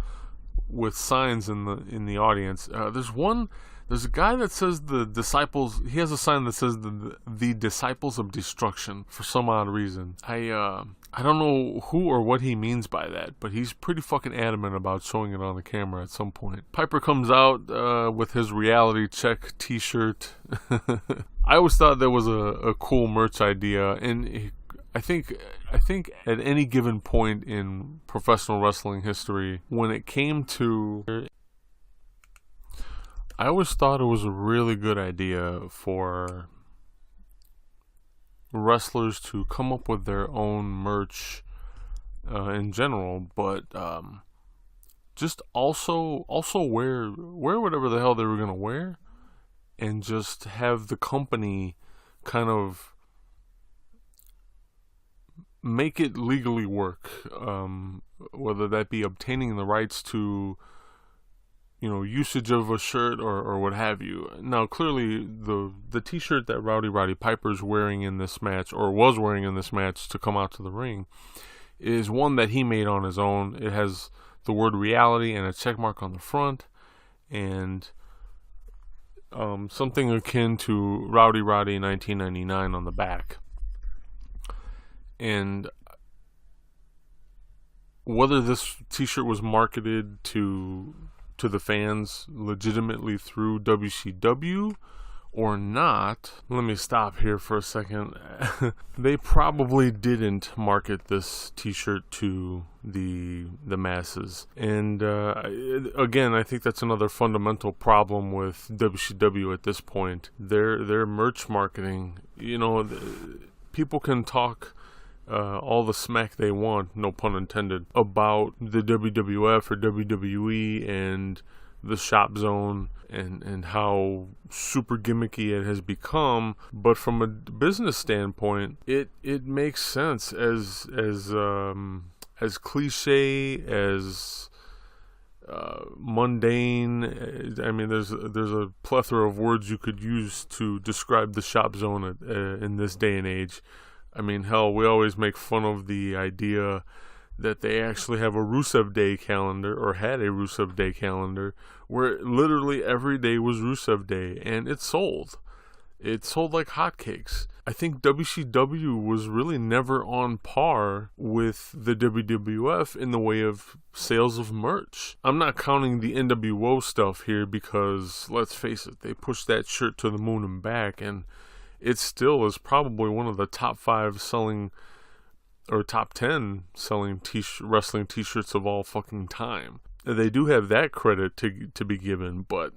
with signs in the audience. There's one There's a guy that says the disciples. He has a sign that says the disciples of destruction for some odd reason. I don't know who or what he means by that, but he's pretty fucking adamant about showing it on the camera at some point. Piper comes out with his reality check t-shirt. I always thought that was a cool merch idea, and I think at any given point in professional wrestling history, when it came to, I always thought it was a really good idea for wrestlers to come up with their own merch in general, but just also wear whatever the hell they were gonna wear, and just have the company kind of make it legally work, whether that be obtaining the rights to, you know, usage of a shirt or what have you. Now, clearly, the t-shirt that Roddy Piper's wearing in this match, or was wearing in this match to come out to the ring, is one that he made on his own. It has the word reality and a check mark on the front, and something akin to Roddy 1999 on the back. And whether this t-shirt was marketed to the fans legitimately through WCW or not, let me stop here for a second. They probably didn't market this t-shirt to the masses, and again, I think that's another fundamental problem with WCW at this point. Their merch marketing, you know, people can talk all the smack they want, no pun intended, about the WWF or WWE and the shop zone and how super gimmicky it has become, but from a business standpoint, it makes sense as cliche, as mundane. I mean, there's a plethora of words you could use to describe the shop zone in this day and age. I mean, hell, we always make fun of the idea that they actually have a Rusev Day calendar, or had a Rusev Day calendar, where literally every day was Rusev Day, and it sold. It sold like hotcakes. I think WCW was really never on par with the WWF in the way of sales of merch. I'm not counting the NWO stuff here because, let's face it, they pushed that shirt to the moon and back, and it still is probably one of the top 5 selling, or top 10 selling wrestling t-shirts of all fucking time. They do have that credit to be given, but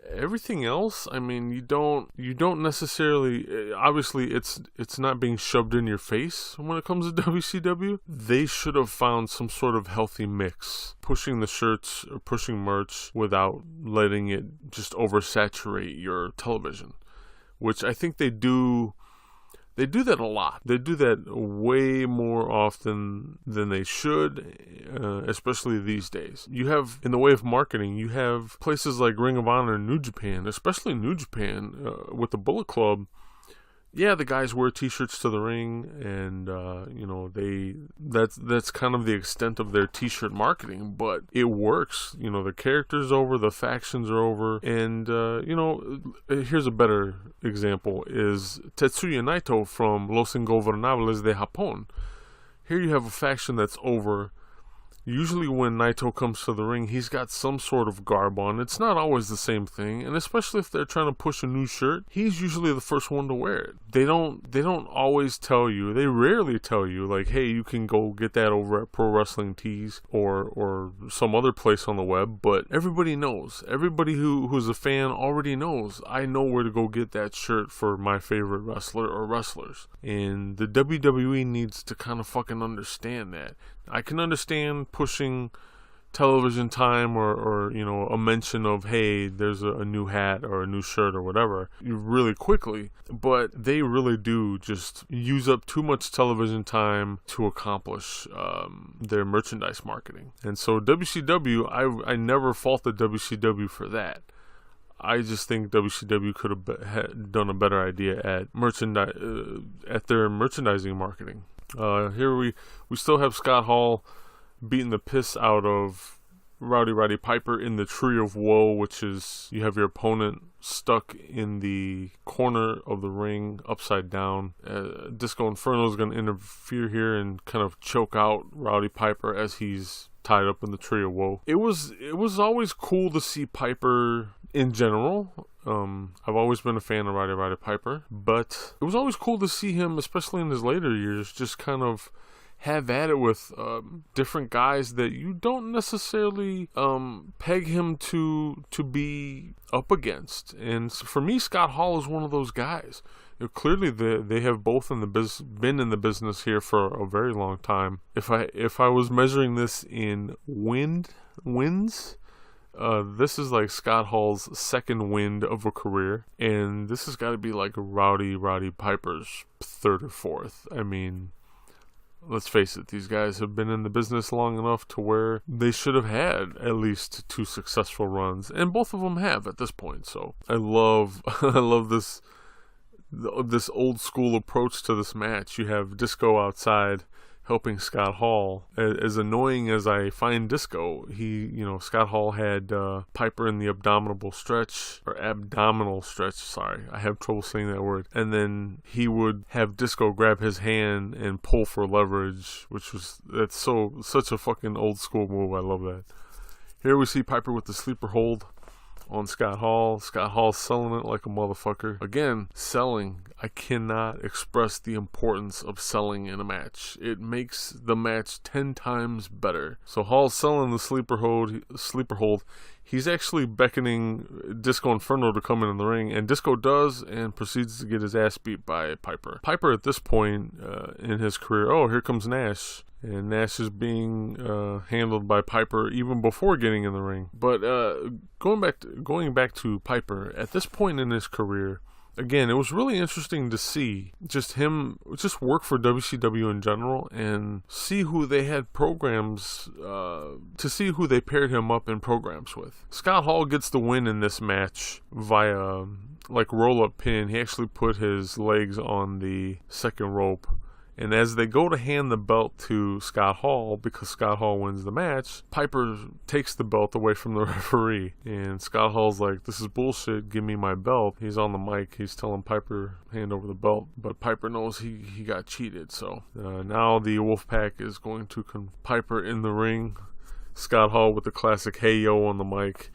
everything else, I mean, you don't necessarily, obviously it's not being shoved in your face when it comes to WCW. They should have found some sort of healthy mix, pushing the shirts or pushing merch without letting it just oversaturate your television, which I think they do. They do that a lot. They do that way more often than they should, especially these days. You have, in the way of marketing, you have places like Ring of Honor and New Japan, especially New Japan, with the Bullet Club. Yeah, the guys wear t-shirts to the ring, and you know, that's kind of the extent of their t-shirt marketing, but it works. You know, the character's over, the factions are over, and you know, here's a better example, is Tetsuya Naito from Los Ingobernables de Japón. Here you have a faction that's over. Usually when Naito comes to the ring, he's got some sort of garb on. It's not always the same thing, and especially if they're trying to push a new shirt, he's usually the first one to wear it. They don't always tell you, they rarely tell you, like, hey, you can go get that over at Pro Wrestling Tees or some other place on the web, but everybody knows. Everybody who's a fan already knows, I know where to go get that shirt for my favorite wrestler or wrestlers. And the WWE needs to kind of fucking understand that. I can understand pushing television time or you know, a mention of, hey, there's a new hat or a new shirt or whatever really quickly, but they really do just use up too much television time to accomplish their merchandise marketing. And so WCW, I never faulted WCW for that. I just think WCW could have done a better idea at their merchandising marketing. Here we still have Scott Hall beating the piss out of Roddy Piper in the Tree of Woe, which is you have your opponent stuck in the corner of the ring upside down. Disco Inferno is going to interfere here and kind of choke out Roddy Piper as he's tied up in the Tree of Woe. It was always cool to see Piper in general. I've always been a fan of Roddy Piper, but it was always cool to see him, especially in his later years, just kind of have at it with different guys that you don't necessarily peg him to be up against. And for me, Scott Hall is one of those guys. Clearly, they have both been in the business here for a very long time. If I was measuring this in wins, this is like Scott Hall's second wind of a career, and this has got to be like Roddy Piper's third or fourth. I mean, let's face it, these guys have been in the business long enough to where they should have had at least 2 successful runs, and both of them have at this point. So I love this old school approach to this match. You have Disco outside helping Scott Hall. As annoying as I find Disco, Scott Hall had Piper in the abdominal stretch. Sorry, I have trouble saying that word. And then he would have Disco grab his hand and pull for leverage, that's such a fucking old school move. I love that. Here we see Piper with the sleeper hold on Scott Hall. Scott Hall selling it like a motherfucker. Again, selling. I cannot express the importance of selling in a match. It makes the match 10 times better. So Hall's selling the sleeper hold. He's actually beckoning Disco Inferno to come in the ring, and Disco does, and proceeds to get his ass beat by Piper. Piper at this point in his career, here comes Nash. And Nash is being handled by Piper even before getting in the ring. But going back to Piper, at this point in his career, again, it was really interesting to see him work for WCW in general and see who they had programs, to see who they paired him up in programs with. Scott Hall gets the win in this match via roll-up pin. He actually put his legs on the second rope. And as they go to hand the belt to Scott Hall, because Scott Hall wins the match, Piper takes the belt away from the referee. And Scott Hall's like, "This is bullshit, give me my belt." He's on the mic, he's telling Piper, hand over the belt. But Piper knows he got cheated. So now the Wolfpack is going to Piper in the ring. Scott Hall with the classic "Hey Yo" on the mic.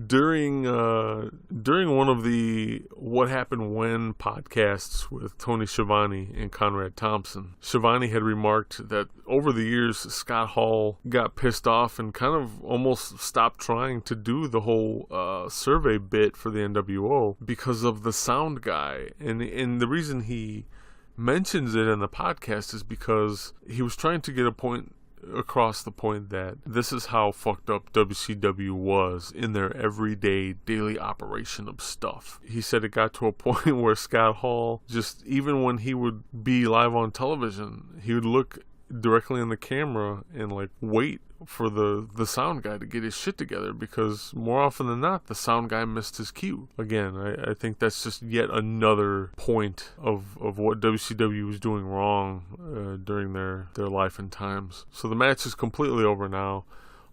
During one of the What Happened When podcasts with Tony Schiavone and Conrad Thompson, Schiavone had remarked that over the years, Scott Hall got pissed off and kind of almost stopped trying to do the whole survey bit for the NWO because of the sound guy. And the reason he mentions it in the podcast is because he was trying to get across the point that this is how fucked up WCW was in their everyday daily operation of stuff. He said it got to a point where Scott Hall, just even when he would be live on television, he would look directly in the camera and wait for the sound guy to get his shit together, because more often than not the sound guy missed his cue. Again, I think that's just yet another point of what WCW was doing wrong during their life and times. So the match is completely over now.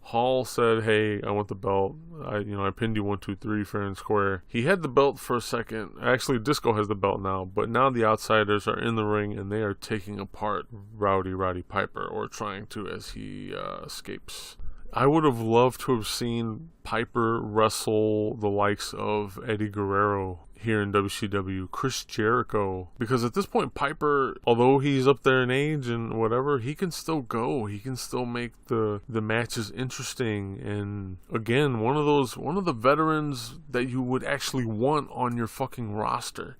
Hall said, "Hey, I want the belt. I pinned you 1, 2, 3 fair and square." He had the belt for a second. Actually, Disco has the belt now, but now the Outsiders are in the ring and they are taking apart Roddy Piper, or trying to, as he escapes. I would have loved to have seen Piper wrestle the likes of Eddie Guerrero here in WCW, Chris Jericho, because at this point Piper, although he's up there in age and whatever, he can still go. He can still make the matches interesting. And again, one of the veterans that you would actually want on your fucking roster,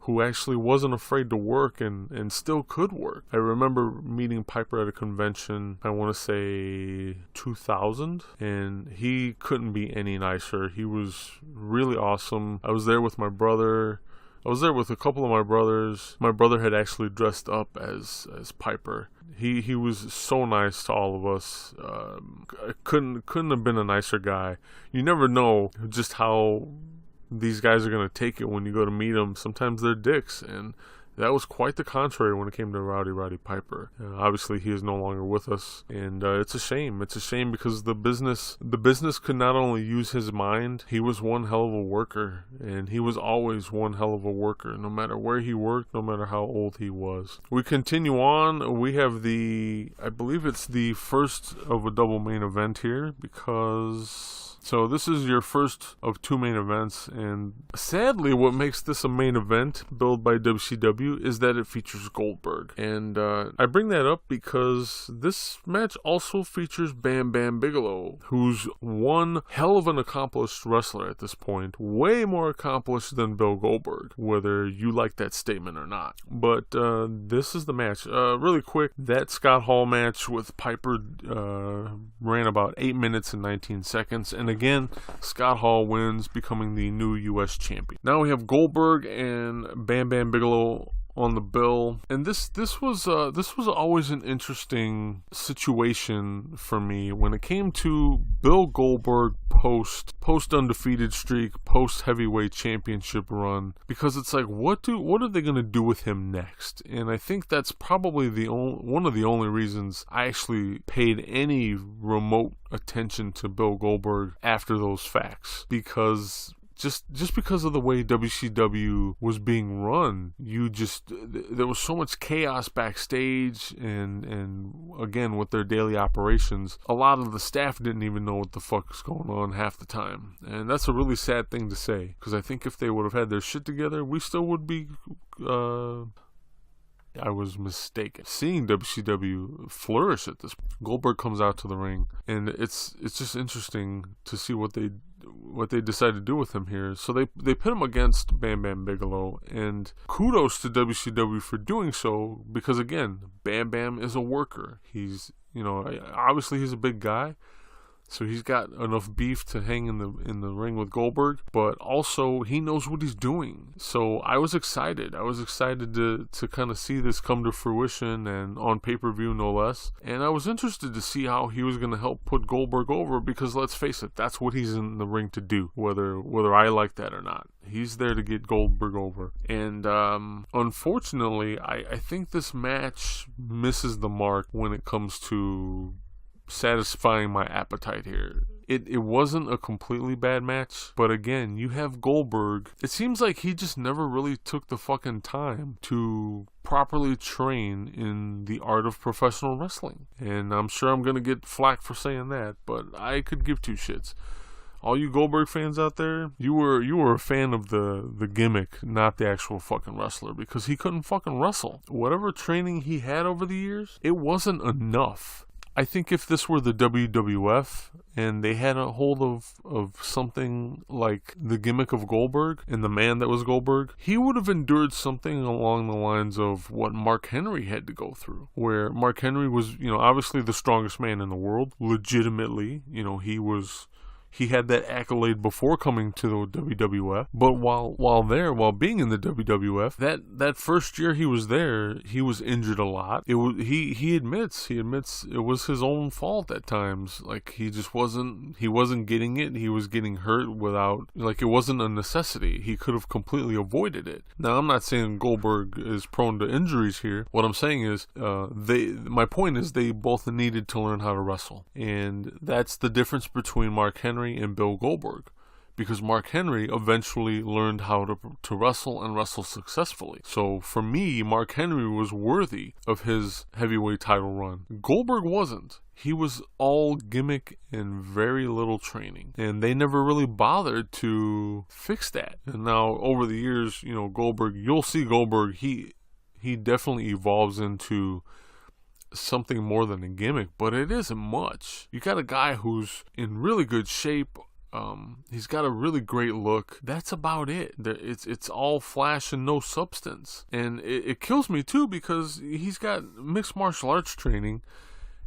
who actually wasn't afraid to work and still could work. I remember meeting Piper at a convention, I want to say 2000, and he couldn't be any nicer. He was really awesome. I was there with my brother. I was there with a couple of my brothers. My brother had actually dressed up as Piper. He was so nice to all of us. Couldn't have been a nicer guy. You never know just how these guys are going to take it when you go to meet them. Sometimes they're dicks, and that was quite the contrary when it came to Roddy Piper. Obviously, he is no longer with us, and it's a shame. It's a shame because the business could not only use his mind, he was one hell of a worker, and he was always one hell of a worker, no matter where he worked, no matter how old he was. We continue on. We have I believe it's the first of a double main event here, because... So this is your first of 2 main events, and sadly what makes this a main event billed by WCW is that it features Goldberg. And I bring that up because this match also features Bam Bigelow, who's one hell of an accomplished wrestler at this point, way more accomplished than Bill Goldberg, whether you like that statement or not. But this is the match. Really quick, that Scott Hall match with Piper ran about 8 minutes and 19 seconds, and again, Scott Hall wins, becoming the new U.S. champion. Now we have Goldberg and Bam Bigelow on the bill, and this was always an interesting situation for me when it came to Bill Goldberg post undefeated streak, post heavyweight championship run, because it's like, what are they going to do with him next? And I think that's probably one of the only reasons I actually paid any remote attention to Bill Goldberg after those facts, because just because of the way WCW was being run, there was so much chaos backstage, and again, with their daily operations, a lot of the staff didn't even know what the fuck is going on half the time. And that's a really sad thing to say, because I think if they would have had their shit together, we still would be... I was mistaken. Seeing WCW flourish at this point. Goldberg comes out to the ring, and it's just interesting to see what they decide to do with him here. So they put him against Bam Bigelow, and kudos to WCW for doing so, because again, Bam is a worker. He's, obviously he's a big guy, so he's got enough beef to hang in the ring with Goldberg, but also he knows what he's doing. So I was excited. I was excited to kind of see this come to fruition, and on pay-per-view no less. And I was interested to see how he was going to help put Goldberg over, because let's face it, that's what he's in the ring to do, whether I like that or not. He's there to get Goldberg over. And unfortunately, I think this match misses the mark when it comes to satisfying my appetite here. It wasn't a completely bad match, but again, you have Goldberg. It seems like he just never really took the fucking time to properly train in the art of professional wrestling. And I'm sure I'm gonna get flack for saying that, but I could give two shits. All you Goldberg fans out there, you were a fan of the gimmick, not the actual fucking wrestler, because he couldn't fucking wrestle. Whatever training he had over the years, it wasn't enough. I think if this were the WWF and they had a hold of something like the gimmick of Goldberg and the man that was Goldberg, he would have endured something along the lines of what Mark Henry had to go through, where Mark Henry was, obviously the strongest man in the world, legitimately, he had that accolade before coming to the WWF. But while being in the WWF, that first year he was there, he was injured a lot. He admits it was his own fault at times. Like he wasn't getting it. He was getting hurt it wasn't a necessity. He could have completely avoided it. Now I'm not saying Goldberg is prone to injuries here. What I'm saying is my point is they both needed to learn how to wrestle, and that's the difference between Mark Henry and Bill Goldberg, because Mark Henry eventually learned how to wrestle and wrestle successfully. So for me, Mark Henry was worthy of his heavyweight title run. Goldberg wasn't. He was all gimmick and very little training, and they never really bothered to fix that. And now over the years, Goldberg, you'll see Goldberg, he definitely evolves into something more than a gimmick, but it isn't much. You got a guy who's in really good shape. He's got a really great look. That's about it. It's all flash and no substance. And it kills me too, because he's got mixed martial arts training,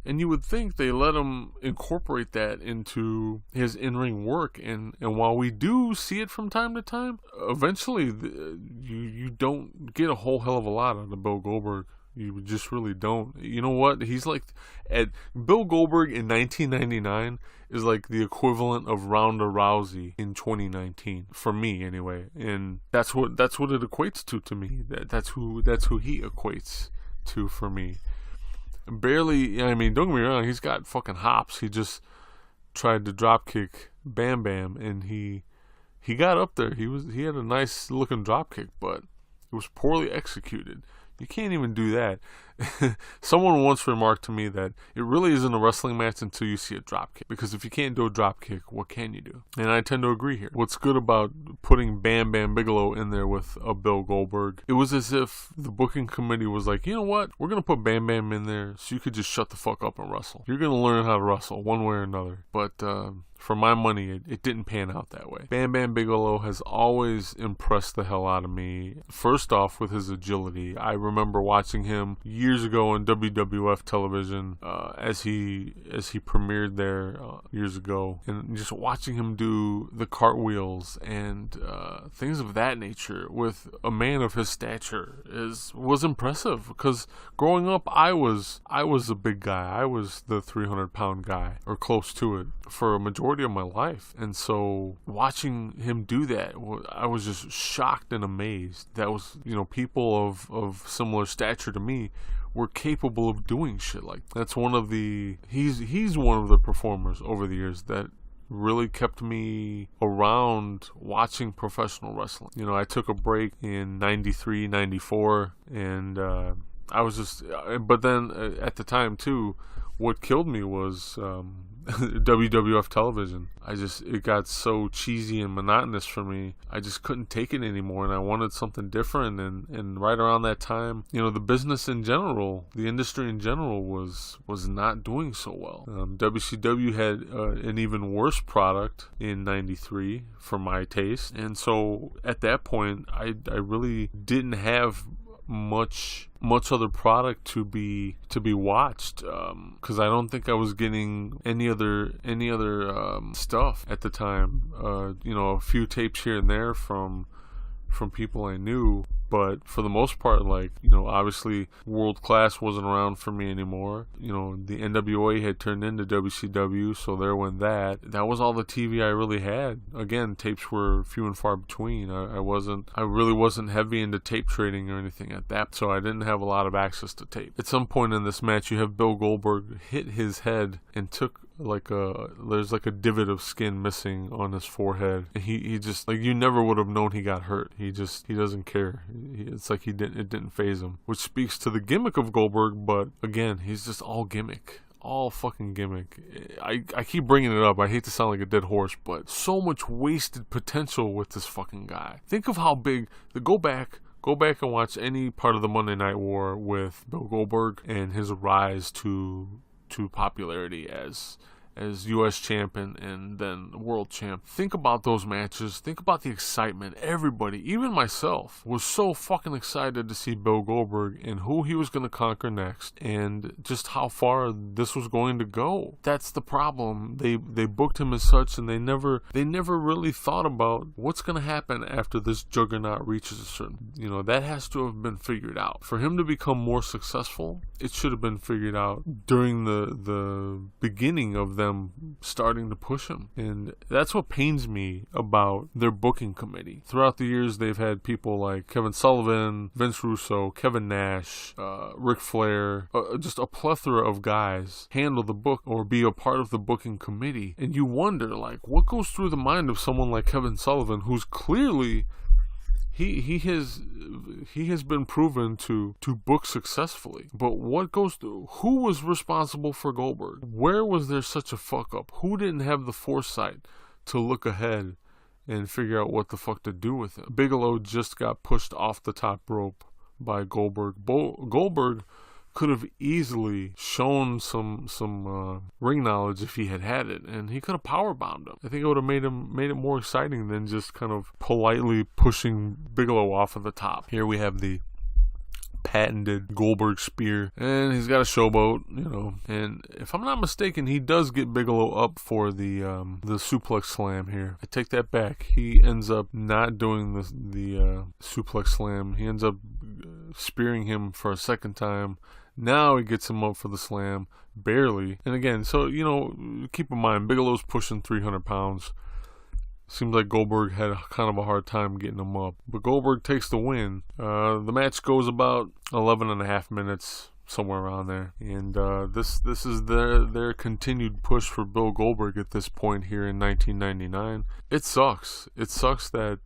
and you would think they let him incorporate that into his in-ring work. And while we do see it from time to time, eventually you don't get a whole hell of a lot out of Bill Goldberg. You just really don't. You know what? He's like, at Bill Goldberg in 1999 is like the equivalent of Ronda Rousey in 2019 for me, anyway. And that's what it equates to me. That's who he equates to for me. Barely. I mean, don't get me wrong. He's got fucking hops. He just tried to drop kick Bam Bam, and he got up there. He had a nice looking drop kick, but it was poorly executed. You can't even do that. Someone once remarked to me that it really isn't a wrestling match until you see a drop kick. Because if you can't do a drop kick, what can you do? And I tend to agree here. What's good about putting Bam Bigelow in there with a Bill Goldberg, it was as if the booking committee was like, you know what? We're going to put Bam Bam in there so you could just shut the fuck up and wrestle. You're going to learn how to wrestle one way or another. But for my money, it didn't pan out that way. Bam Bigelow has always impressed the hell out of me. First off, with his agility. I remember watching him years ago on WWF television as he premiered there years ago, and just watching him do the cartwheels and things of that nature with a man of his stature was impressive. Because growing up, I was a big guy. I was the 300-pound guy or close to it for a majority of my life, and so watching him do that, I was just shocked and amazed. That was, people of similar stature to me were capable of doing shit like that. That's one of the he's one of the performers over the years that really kept me around watching professional wrestling. I took a break in 93, 94, and I was just, but then at the time too, what killed me was WWF television. It got so cheesy and monotonous for me. I just couldn't take it anymore, and I wanted something different. And right around that time, the business in general, the industry in general was not doing so well. WCW had an even worse product in 93 for my taste, and so at that point, I really didn't have much other product to be watched, because I don't think I was getting any other stuff at the time. A few tapes here and there from people I knew, but for the most part, obviously World Class wasn't around for me anymore. The NWA had turned into WCW, so there went that. That was all the TV I really had. Again, tapes were few and far between. I really wasn't heavy into tape trading or anything at that, so I didn't have a lot of access to tape. At some point in this match, you have Bill Goldberg hit his head and took there's a divot of skin missing on his forehead. And he just, you never would have known he got hurt. He doesn't care. It's like it didn't faze him, which speaks to the gimmick of Goldberg. But again, he's just all gimmick, all fucking gimmick. I keep bringing it up. I hate to sound like a dead horse, but so much wasted potential with this fucking guy. Think of how big. Go back and watch any part of the Monday Night War with Bill Goldberg and his rise to popularity as U.S. champ and then world champ. Think about those matches. Think about the excitement. Everybody, even myself, was so fucking excited to see Bill Goldberg and who he was going to conquer next, and just how far this was going to go. That's the problem. They booked him as such, and they never really thought about what's going to happen after this juggernaut reaches a certain. That has to have been figured out. For him to become more successful, it should have been figured out during the beginning of them starting to push him. And that's what pains me about their booking committee. Throughout the years, they've had people like Kevin Sullivan, Vince Russo, Kevin Nash, Ric Flair, just a plethora of guys handle the book or be a part of the booking committee. And you wonder, what goes through the mind of someone like Kevin Sullivan, who's clearly He has been proven to book successfully. But what goes through? Who was responsible for Goldberg? Where was there such a fuck up? Who didn't have the foresight to look ahead and figure out what the fuck to do with him? Bigelow just got pushed off the top rope by Goldberg. Goldberg could have easily shown some ring knowledge if he had it, and he could have powerbombed him. I think it would have made it more exciting than just kind of politely pushing Bigelow off of the top. Here we have the patented Goldberg spear, and he's got a showboat, and if I'm not mistaken, he does get Bigelow up for the suplex slam here. I take that back. He ends up not doing the suplex slam. He ends up spearing him for a second time. Now he gets him up for the slam, barely. And again, so, keep in mind, Bigelow's pushing 300 pounds. Seems like Goldberg had kind of a hard time getting him up. But Goldberg takes the win. The match goes about 11 and a half minutes, somewhere around there. And this is their continued push for Bill Goldberg at this point here in 1999. It sucks. It sucks that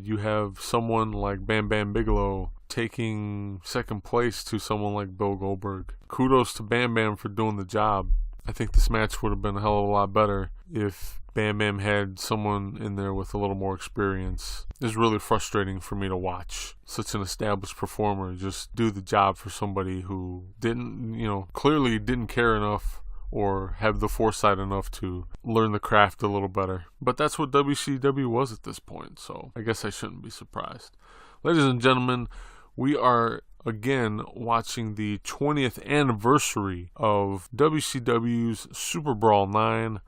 you have someone like Bam Bigelow taking second place to someone like Bill Goldberg. Kudos to Bam Bam for doing the job. I think this match would have been a hell of a lot better if Bam Bam had someone in there with a little more experience. It's really frustrating for me to watch such an established performer just do the job for somebody who clearly didn't care enough or have the foresight enough to learn the craft a little better. But that's what WCW was at this point, so I guess I shouldn't be surprised. Ladies and gentlemen, we are again watching the 20th anniversary of WCW's SuperBrawl IX,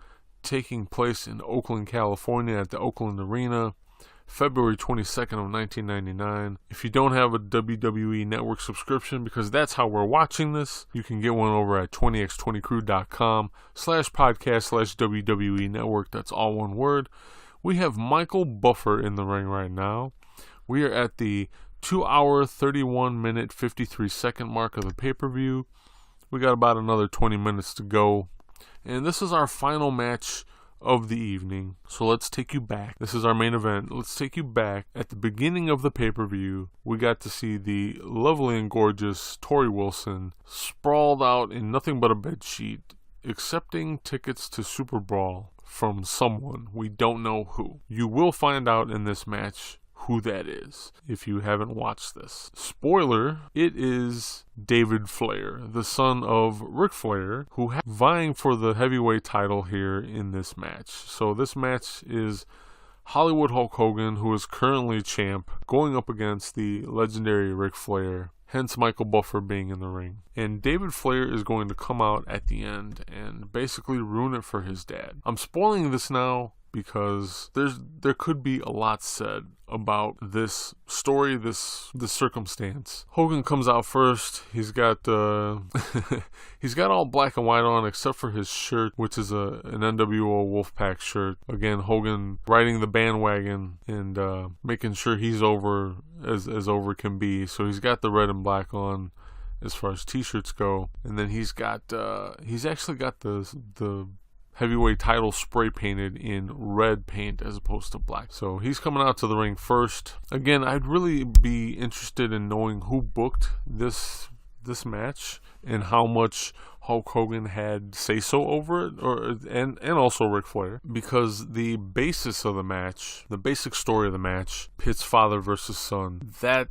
taking place in Oakland, California at the Oakland Arena, February 22nd of 1999. If you don't have a WWE Network subscription, because that's how we're watching this, you can get one over at 20x20crew.com/podcast/WWE Network. That's all one word. We have Michael Buffer in the ring right now. We are at the 2 hour, 31 minute, 53 second mark of the pay-per-view. We got about another 20 minutes to go. And this is our final match of the evening. So let's take you back. This is our main event. Let's take you back. At the beginning of the pay-per-view, we got to see the lovely and gorgeous Tori Wilson sprawled out in nothing but a bedsheet, accepting tickets to Super Brawl from someone. We don't know who. You will find out in this match who that is if you haven't watched this. Spoiler, it is David Flair, the son of Ric Flair, who vying for the heavyweight title here in this match. So this match is Hollywood Hulk Hogan, who is currently champ, going up against the legendary Ric Flair, hence Michael Buffer being in the ring. And David Flair is going to come out at the end and basically ruin it for his dad. I'm spoiling this now because there could be a lot said about this story, this circumstance. Hogan comes out first. He's got he's got all black and white on except for his shirt, which is an NWO Wolfpack shirt. Again, Hogan riding the bandwagon and making sure he's over as over can be. So he's got the red and black on as far as t-shirts go, and then he's actually got the heavyweight title spray painted in red paint as opposed to black. So he's coming out to the ring first. Again, I'd really be interested in knowing who booked this match and how much Hulk Hogan had say-so over it, and also Ric Flair, because the basis of the match, the basic story of the match, pits father versus son. That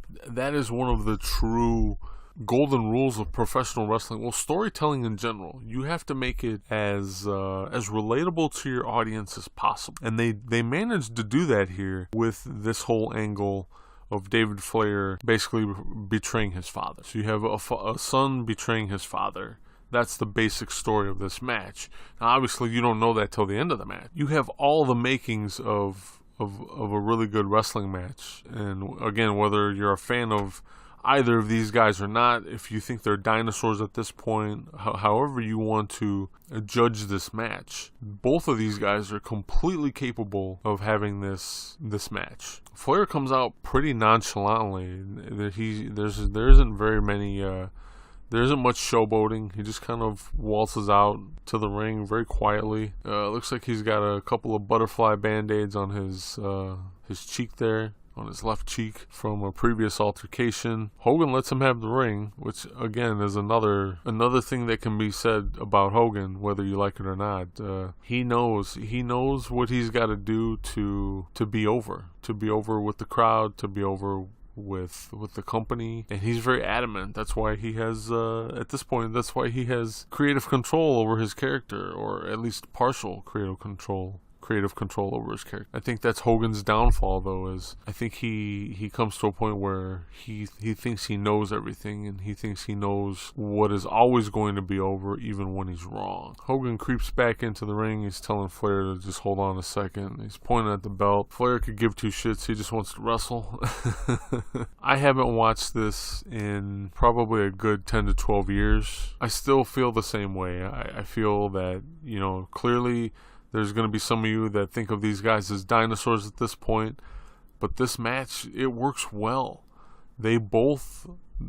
is one of the true golden rules of professional wrestling. Well, storytelling in general, you have to make it as relatable to your audience as possible, and they managed to do that here with this whole angle of David Flair basically betraying his father. So you have a son betraying his father. That's the basic story of this match. Now, obviously, you don't know that till the end of the match. You have all the makings of a really good wrestling match, and again, whether you're a fan of either of these guys or not, if you think they're dinosaurs at this point, however you want to judge this match, both of these guys are completely capable of having this match. Flair comes out pretty nonchalantly. There isn't much showboating. He just kind of waltzes out to the ring very quietly. Looks like he's got a couple of butterfly band-aids on his cheek there, on his left cheek from a previous altercation. Hogan lets him have the ring, which again is another thing that can be said about Hogan, whether you like it or not. He knows what he's got to do to be over with the crowd, to be over with the company, and he's very adamant. That's why he has at this point, that's why he has creative control over his character, or at least partial creative control creative control over his character. I think that's Hogan's downfall, though, is I think he comes to a point where he thinks he knows everything, and he thinks he knows what is always going to be over, even when he's wrong. Hogan creeps back into the ring. He's telling Flair to just hold on a second. He's pointing at the belt. Flair could give two shits. He just wants to wrestle. I haven't watched this in probably a good 10 to 12 years. I still feel the same way. I feel that, you know, clearly there's going to be some of you that think of these guys as dinosaurs at this point, but this match, it works well. They both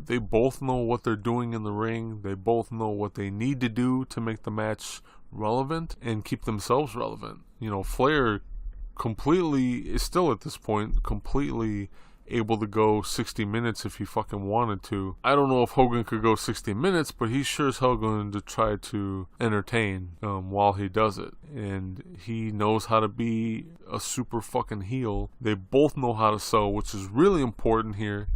know what they're doing in the ring. They both know what they need to do to make the match relevant and keep themselves relevant. You know, Flair is still at this point completely able to go 60 minutes if he fucking wanted to. I don't know if Hogan could go 60 minutes, but he's sure as hell going to try to entertain while he does it. And he knows how to be a super fucking heel. They both know how to sell, which is really important here,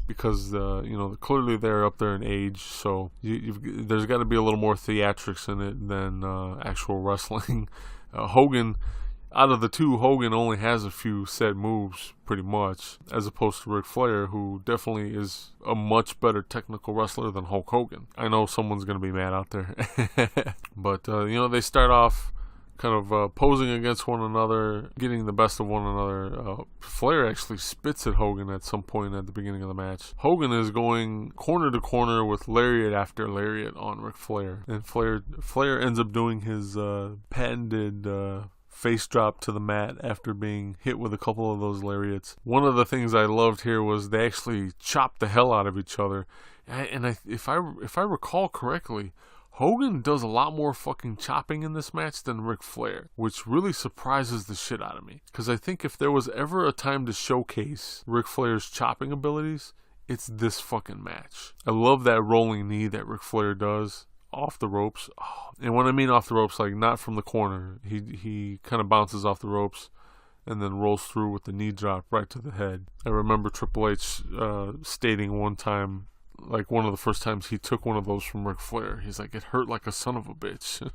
because you know, clearly they're up there in age, so there's got to be a little more theatrics in it than actual wrestling. Hogan, out of the two, Hogan only has a few set moves, pretty much, as opposed to Ric Flair, who definitely is a much better technical wrestler than Hulk Hogan. I know someone's going to be mad out there. But, you know, they start off kind of posing against one another, getting the best of one another. Flair actually spits at Hogan at some point at the beginning of the match. Hogan is going corner to corner with lariat after lariat on Ric Flair. And Flair ends up doing his patented face drop to the mat after being hit with a couple of those lariats. One of the things I loved here was they actually chopped the hell out of each other. And if I recall correctly, Hogan does a lot more fucking chopping in this match than Ric Flair, which really surprises the shit out of me. Because I think if there was ever a time to showcase Ric Flair's chopping abilities, it's this fucking match. I love that rolling knee that Ric Flair does off the ropes. Oh, and when I mean off the ropes, like not from the corner. He kind of bounces off the ropes and then rolls through with the knee drop right to the head. I remember Triple H stating one time, like one of the first times he took one of those from Ric Flair, he's like, it hurt like a son of a bitch.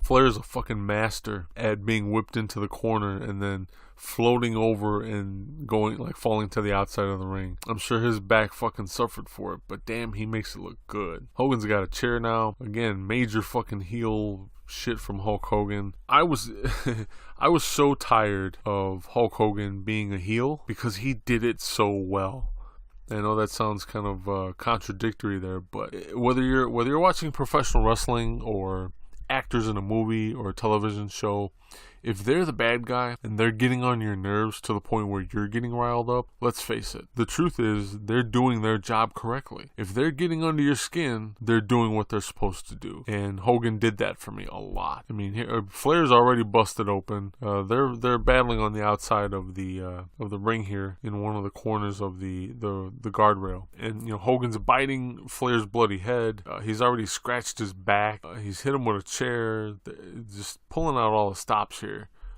Flair is a fucking master at being whipped into the corner and then floating over and going, like, falling to the outside of the ring. I'm sure his back fucking suffered for it, but damn, he makes it look good. Hogan's got a chair now. Again, major fucking heel shit from Hulk Hogan. I was so tired of Hulk Hogan being a heel because he did it so well. I know that sounds kind of contradictory there, but whether you're watching professional wrestling or actors in a movie or a television show, if they're the bad guy and they're getting on your nerves to the point where you're getting riled up, let's face it, the truth is they're doing their job correctly. If they're getting under your skin, they're doing what they're supposed to do. And Hogan did that for me a lot. I mean, Flair's already busted open. They're battling on the outside of the ring here in one of the corners of the guardrail. And, you know, Hogan's biting Flair's bloody head. He's already scratched his back. He's hit him with a chair. Just pulling out all the stops here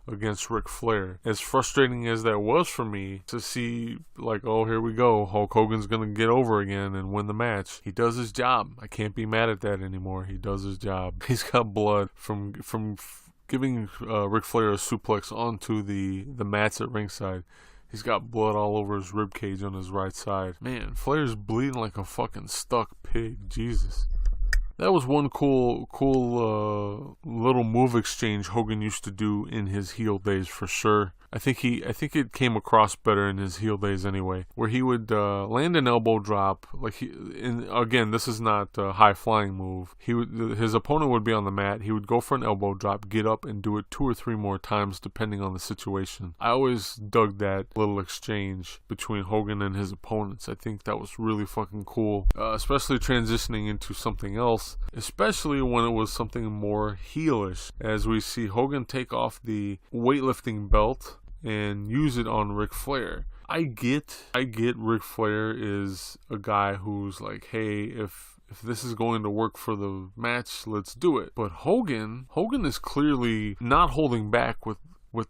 against Ric Flair. As frustrating as that was for me to see, like, oh, here we go, Hulk Hogan's gonna get over again and win the match. He does his job. I can't be mad at that anymore. He does his job. He's got blood from giving Ric Flair a suplex onto the mats at ringside. He's got blood all over his ribcage on his right side. Man, Flair's bleeding like a fucking stuck pig. Jesus. That was one cool little move exchange Hogan used to do in his heel days for sure. I think it came across better in his heel days anyway, where he would land an elbow drop. Again, this is not a high flying move. His opponent would be on the mat. He would go for an elbow drop, get up, and do it 2 or 3 more times depending on the situation. I always dug that little exchange between Hogan and his opponents. I think that was really fucking cool, especially transitioning into something else, especially when it was something more heelish, as we see Hogan take off the weightlifting belt and use it on Ric Flair. I get Ric Flair is a guy who's like, hey, if this is going to work for the match, let's do it. But Hogan is clearly not holding back with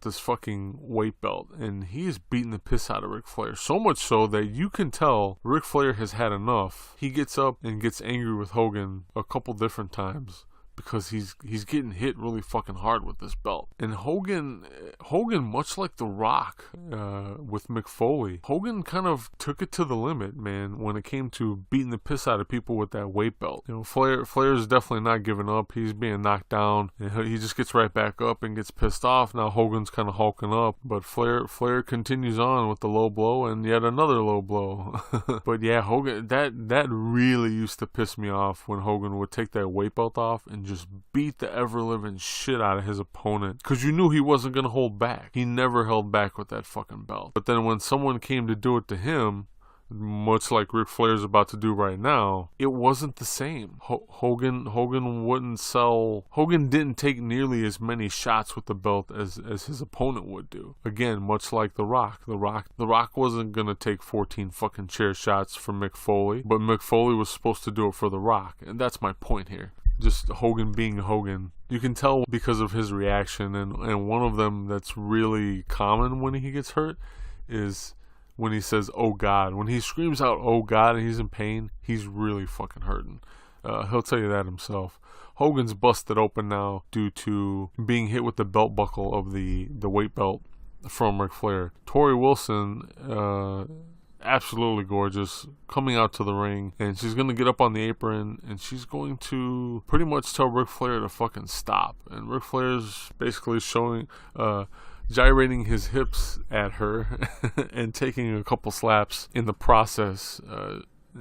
this fucking weight belt, and he is beating the piss out of Ric Flair, so much so that you can tell Ric Flair has had enough. He gets up and gets angry with Hogan a couple different times because he's getting hit really fucking hard with this belt. And Hogan, much like The Rock with Mick Foley, Hogan kind of took it to the limit, man, when it came to beating the piss out of people with that weight belt. You know, Flair's definitely not giving up. He's being knocked down, and he just gets right back up and gets pissed off. Now Hogan's kind of hulking up, but Flair continues on with the low blow and yet another low blow. But yeah, Hogan, that really used to piss me off when Hogan would take that weight belt off and just beat the ever-living shit out of his opponent, because you knew he wasn't going to hold back. He never held back with that fucking belt. But then when someone came to do it to him, much like Ric Flair's about to do right now, it wasn't the same. Hogan wouldn't sell. Hogan didn't take nearly as many shots with the belt as his opponent would do. Again, much like The Rock. The Rock wasn't gonna take 14 fucking chair shots for Mick Foley, but Mick Foley was supposed to do it for The Rock, and that's my point here. Just Hogan being Hogan. You can tell because of his reaction, and one of them that's really common when he gets hurt is when he says, "Oh God." When he screams out, "Oh God," and he's in pain, he's really fucking hurting. He'll tell you that himself. Hogan's busted open now due to being hit with the belt buckle of the weight belt from Ric Flair. Tori Wilson, absolutely gorgeous, coming out to the ring, and she's going to get up on the apron, and she's going to pretty much tell Ric Flair to fucking stop. And Ric Flair's basically showing, gyrating his hips at her and taking a couple slaps in the process.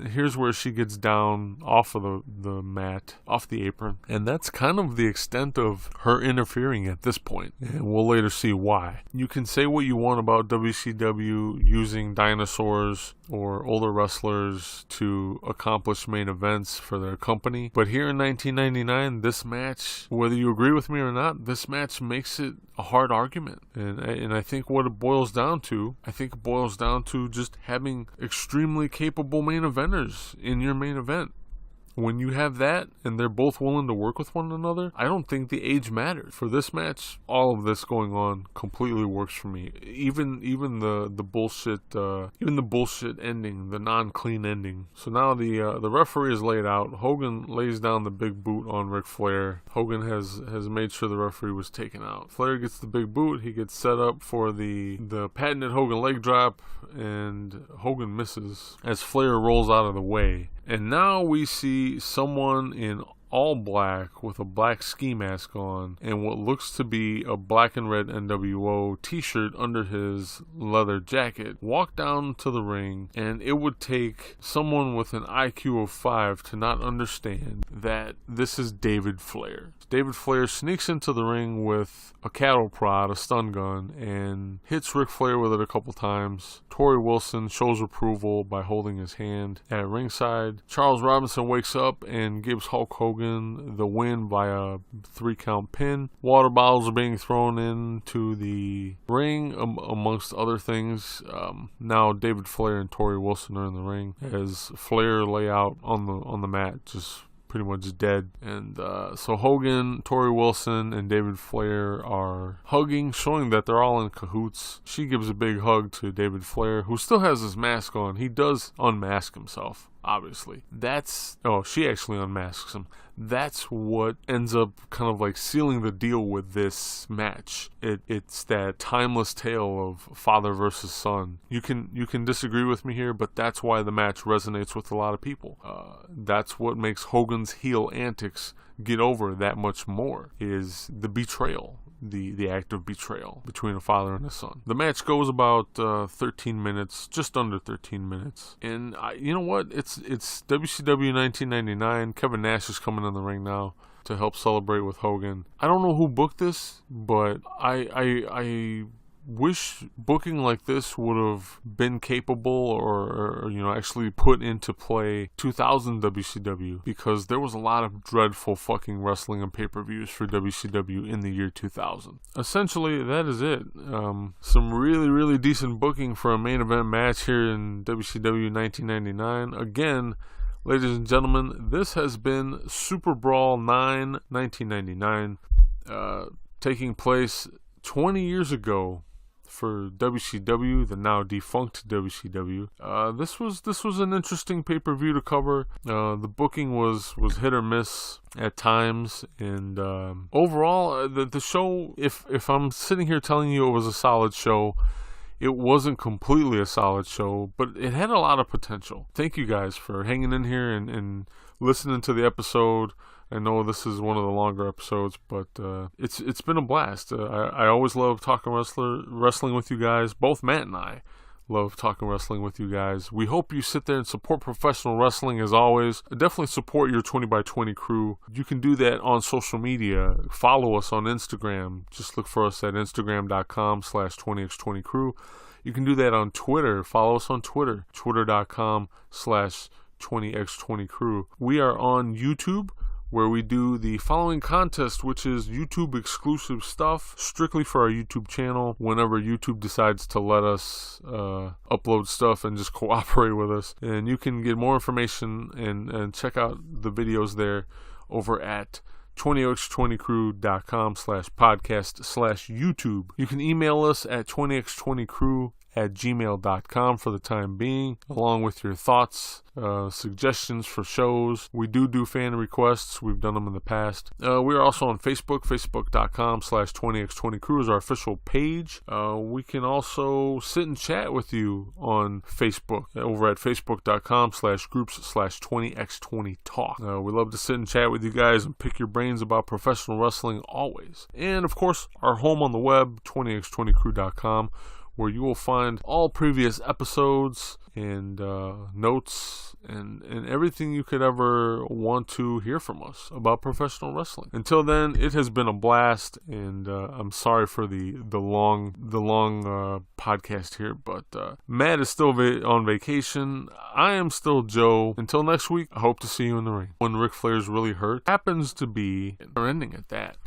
Here's where she gets down off of the mat, off the apron. And that's kind of the extent of her interfering at this point. And we'll later see why. You can say what you want about WCW using dinosaurs or older wrestlers to accomplish main events for their company. But here in 1999, this match, whether you agree with me or not, this match makes it a hard argument. And I think what it boils down to, just having extremely capable main eventers in your main event. When you have that and they're both willing to work with one another, I don't think the age matters. For this match, all of this going on completely works for me. Even the bullshit ending, the non-clean ending. So now the referee is laid out. Hogan lays down the big boot on Ric Flair. Hogan has made sure the referee was taken out. Flair gets the big boot. He gets set up for the patented Hogan leg drop, and Hogan misses as Flair rolls out of the way. And now we see someone in all black with a black ski mask on and what looks to be a black and red NWO t-shirt under his leather jacket walk down to the ring, and it would take someone with an IQ of 5 to not understand that this is David Flair. David Flair sneaks into the ring with a cattle prod, a stun gun, and hits Ric Flair with it a couple times. Tori Wilson shows approval by holding his hand at ringside. Charles Robinson wakes up and gives Hulk Hogan the win by a 3-count pin. Water bottles are being thrown into the ring, amongst other things. Now David Flair and Tori Wilson are in the ring as Flair lay out on the mat, just pretty much dead. And so Hogan, Tori Wilson, and David Flair are hugging, showing that they're all in cahoots. She gives a big hug to David Flair, who still has his mask on. He does unmask himself, obviously. She actually unmasks him. That's what ends up kind of like sealing the deal with this match. It's that timeless tale of father versus son. You can disagree with me here, but that's why the match resonates with a lot of people. That's what makes Hogan's heel antics get over that much more, is the betrayal. The act of betrayal between a father and a son. The match goes about 13 minutes, just under 13 minutes. And you know what? It's WCW 1999. Kevin Nash is coming in the ring now to help celebrate with Hogan. I don't know who booked this, but I wish booking like this would have been capable or actually put into play 2000 WCW, because there was a lot of dreadful fucking wrestling and pay-per-views for WCW in the year 2000. Essentially, that is it. Some really, really decent booking for a main event match here in WCW 1999. Again, ladies and gentlemen, this has been SuperBrawl IX 1999, taking place 20 years ago for WCW, the now defunct WCW. This was an interesting pay-per-view to cover. The booking was hit or miss at times, and overall, the show, if I'm sitting here telling you it was a solid show, it wasn't completely a solid show, but it had a lot of potential. Thank you guys for hanging in here and listening to the episode. I know this is one of the longer episodes, but it's been a blast. I always love talking wrestling with you guys. Both Matt and I love talking wrestling with you guys. We hope you sit there and support professional wrestling as always. Definitely support your 20x20 crew. You can do that on social media. Follow us on Instagram. Just look for us at instagram.com/20x20crew. You can do that on Twitter. Follow us on Twitter, twitter.com/20x20crew. We are on YouTube, where we do the following contest, which is YouTube exclusive stuff strictly for our YouTube channel whenever YouTube decides to let us upload stuff and just cooperate with us. And you can get more information and check out the videos there over at 20x20crew.com/podcast/YouTube. You can email us at 20x20crew@gmail.com for the time being, along with your thoughts, suggestions for shows. We do fan requests. We've done them in the past. We are also on Facebook. Facebook.com/20x20crew is our official page. We can also sit and chat with you on Facebook over at facebook.com/groups/20x20talk. We love to sit and chat with you guys and pick your brains about professional wrestling always. And of course, our home on the web, 20x20crew.com, where you will find all previous episodes and notes and everything you could ever want to hear from us about professional wrestling. Until then, it has been a blast, and I'm sorry for the long podcast here, but Matt is still on vacation. I am still Joe. Until next week, I hope to see you in the ring when Ric Flair's really hurt. Happens to be, or ending at that.